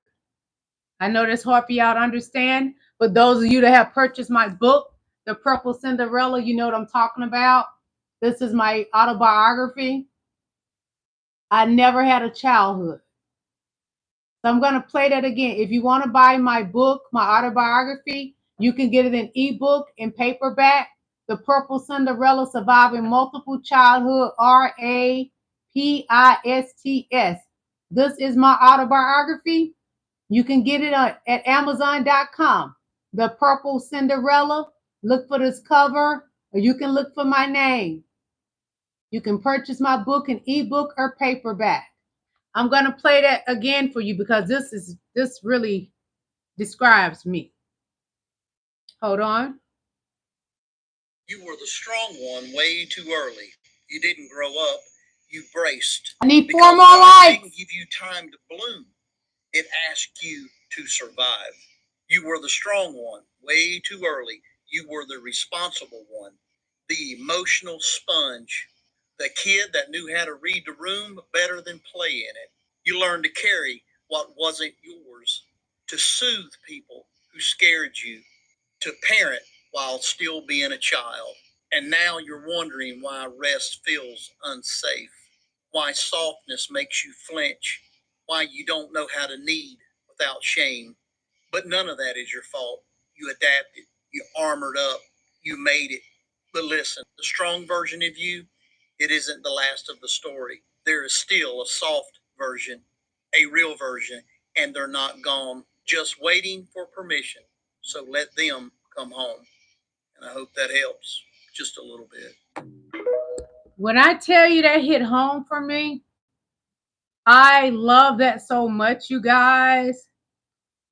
I know that's hard for y'all to understand, but those of you that have purchased my book, The Purple Cinderella, you know what I'm talking about. This is my autobiography. I never had a childhood. So I'm going to play that again. If you want to buy my book, my autobiography, you can get it in ebook and paperback. The Purple Cinderella, Surviving Multiple Childhood, RAPISTS. This is my autobiography. You can get it at Amazon.com. The Purple Cinderella. Look for this cover, or you can look for my name. You can purchase my book in ebook or paperback. I'm going to play that again for you because this really describes me. Hold on. You were the strong one way too early. You didn't grow up. You braced. I need 4 more likes. It didn't give you time to bloom. It asked you to survive. You were the strong one way too early. You were the responsible one, the emotional sponge, the kid that knew how to read the room better than play in it. You learned to carry what wasn't yours, to soothe people who scared you, to parent while still being a child. And now you're wondering why rest feels unsafe, why softness makes you flinch, why you don't know how to need without shame. But none of that is your fault. You adapted, you armored up, you made it. But listen, the strong version of you, it isn't the last of the story. There is still a soft version, a real version, and they're not gone, just waiting for permission. So let them come home. And I hope that helps just a little bit. When I tell you that hit home for me, I love that so much, you guys.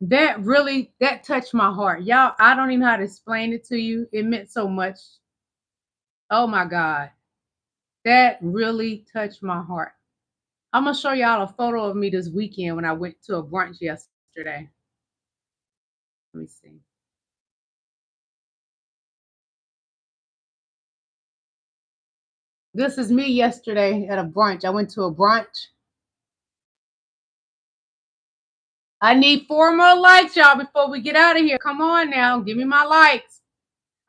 That touched my heart. Y'all, I don't even know how to explain it to you. It meant so much. Oh my God. That really touched my heart. I'm going to show y'all a photo of me this weekend when I went to a brunch yesterday. Let me see. This is me yesterday at a brunch. I went to a brunch. I need 4 more likes, y'all, before we get out of here. Come on now. Give me my likes.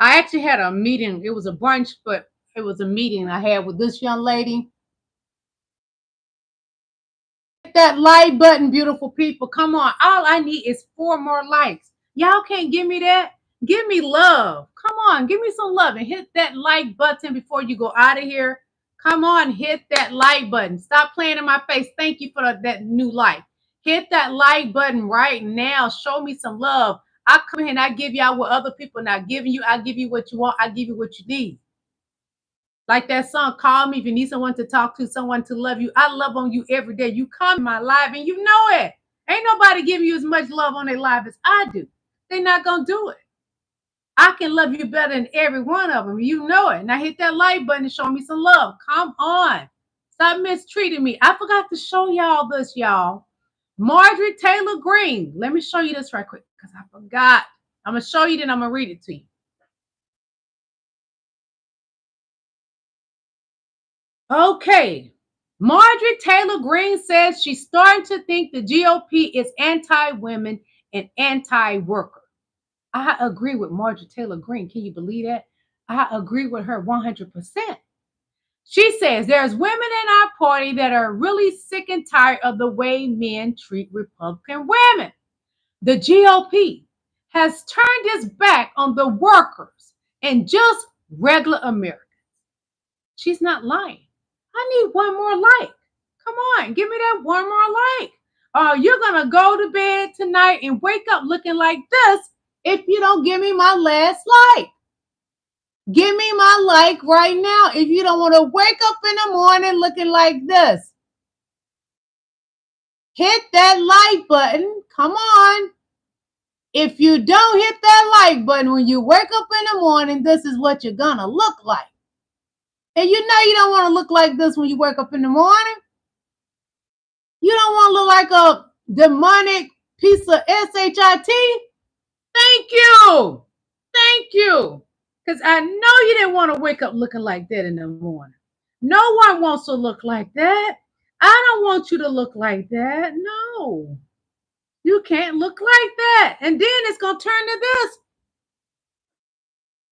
I actually had a meeting. It was a brunch, but it was a meeting I had with this young lady. Hit that like button, beautiful people. Come on. All I need is 4 more likes. Y'all can't give me that. Give me love. Come on. Give me some love and hit that like button before you go out of here. Come on. Hit that like button. Stop playing in my face. Thank you for that new like. Hit that like button right now. Show me some love. I come here and I give y'all what other people are not giving you. I give you what you want. I give you what you need. Like that song, call me if you need someone to talk to, someone to love you. I love on you every day. You come in my life and you know it. Ain't nobody giving you as much love on their life as I do. They're not going to do it. I can love you better than every one of them. You know it. Now hit that like button and show me some love. Come on. Stop mistreating me. I forgot to show y'all this, y'all. Marjorie Taylor Greene. Let me show you this right quick because I forgot. I'm going to show you, then I'm going to read it to you. Okay. Marjorie Taylor Greene says she's starting to think the GOP is anti-women and anti-worker. I agree with Marjorie Taylor Greene. Can you believe that? I agree with her 100%. She says there's women in our party that are really sick and tired of the way men treat Republican women. The GOP has turned its back on the workers and just regular Americans. She's not lying. I need 1 more like. Come on, give me that 1 more like. You're going to go to bed tonight and wake up looking like this if you don't give me my last like. Give me my like right now if you don't want to wake up in the morning looking like this. Hit that like button. Come on. If you don't hit that like button when you wake up in the morning, this is what you're going to look like. And you know you don't want to look like this when you wake up in the morning. You don't want to look like a demonic piece of shit. Thank you. Thank you. Because I know you didn't want to wake up looking like that in the morning. No one wants to look like that. I don't want you to look like that. No. You can't look like that. And then it's going to turn to this.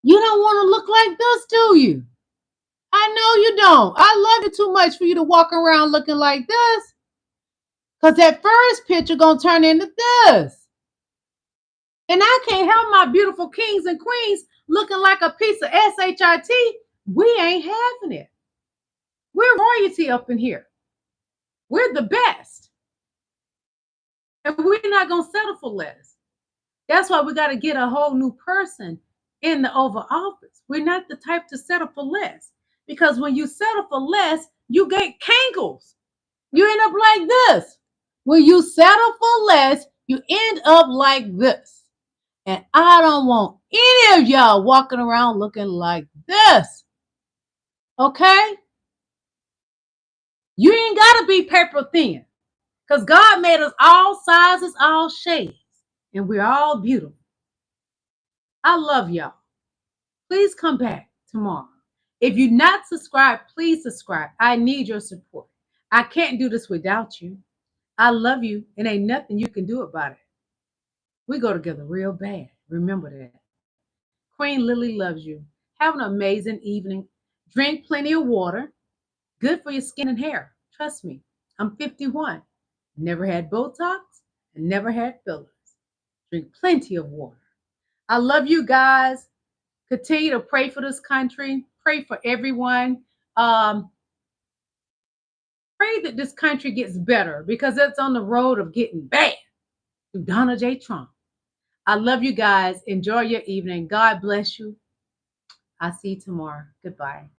You don't want to look like this, do you? I know you don't. I love you too much for you to walk around looking like this. Because that first picture going to turn into this. And I can't help my beautiful kings and queens looking like a piece of shit. We ain't having it. We're royalty up in here. We're the best. And we're not going to settle for less. That's why we got to get a whole new person in the Oval Office. We're not the type to settle for less. Because when you settle for less, you get kangles. You end up like this. When you settle for less, you end up like this. And I don't want any of y'all walking around looking like this. Okay? You ain't got to be paper thin. Because God made us all sizes, all shades. And we're all beautiful. I love y'all. Please come back tomorrow. If you're not subscribed, please subscribe. I need your support. I can't do this without you. I love you, and ain't nothing you can do about it. We go together real bad. Remember that. Queen Lillie loves you. Have an amazing evening. Drink plenty of water. Good for your skin and hair. Trust me. I'm 51. Never had Botox and never had fillers. Drink plenty of water. I love you guys. Continue to pray for this country. Pray for everyone. Pray that this country gets better because it's on the road of getting bad through Donald J. Trump. I love you guys. Enjoy your evening. God bless you. I'll see you tomorrow. Goodbye.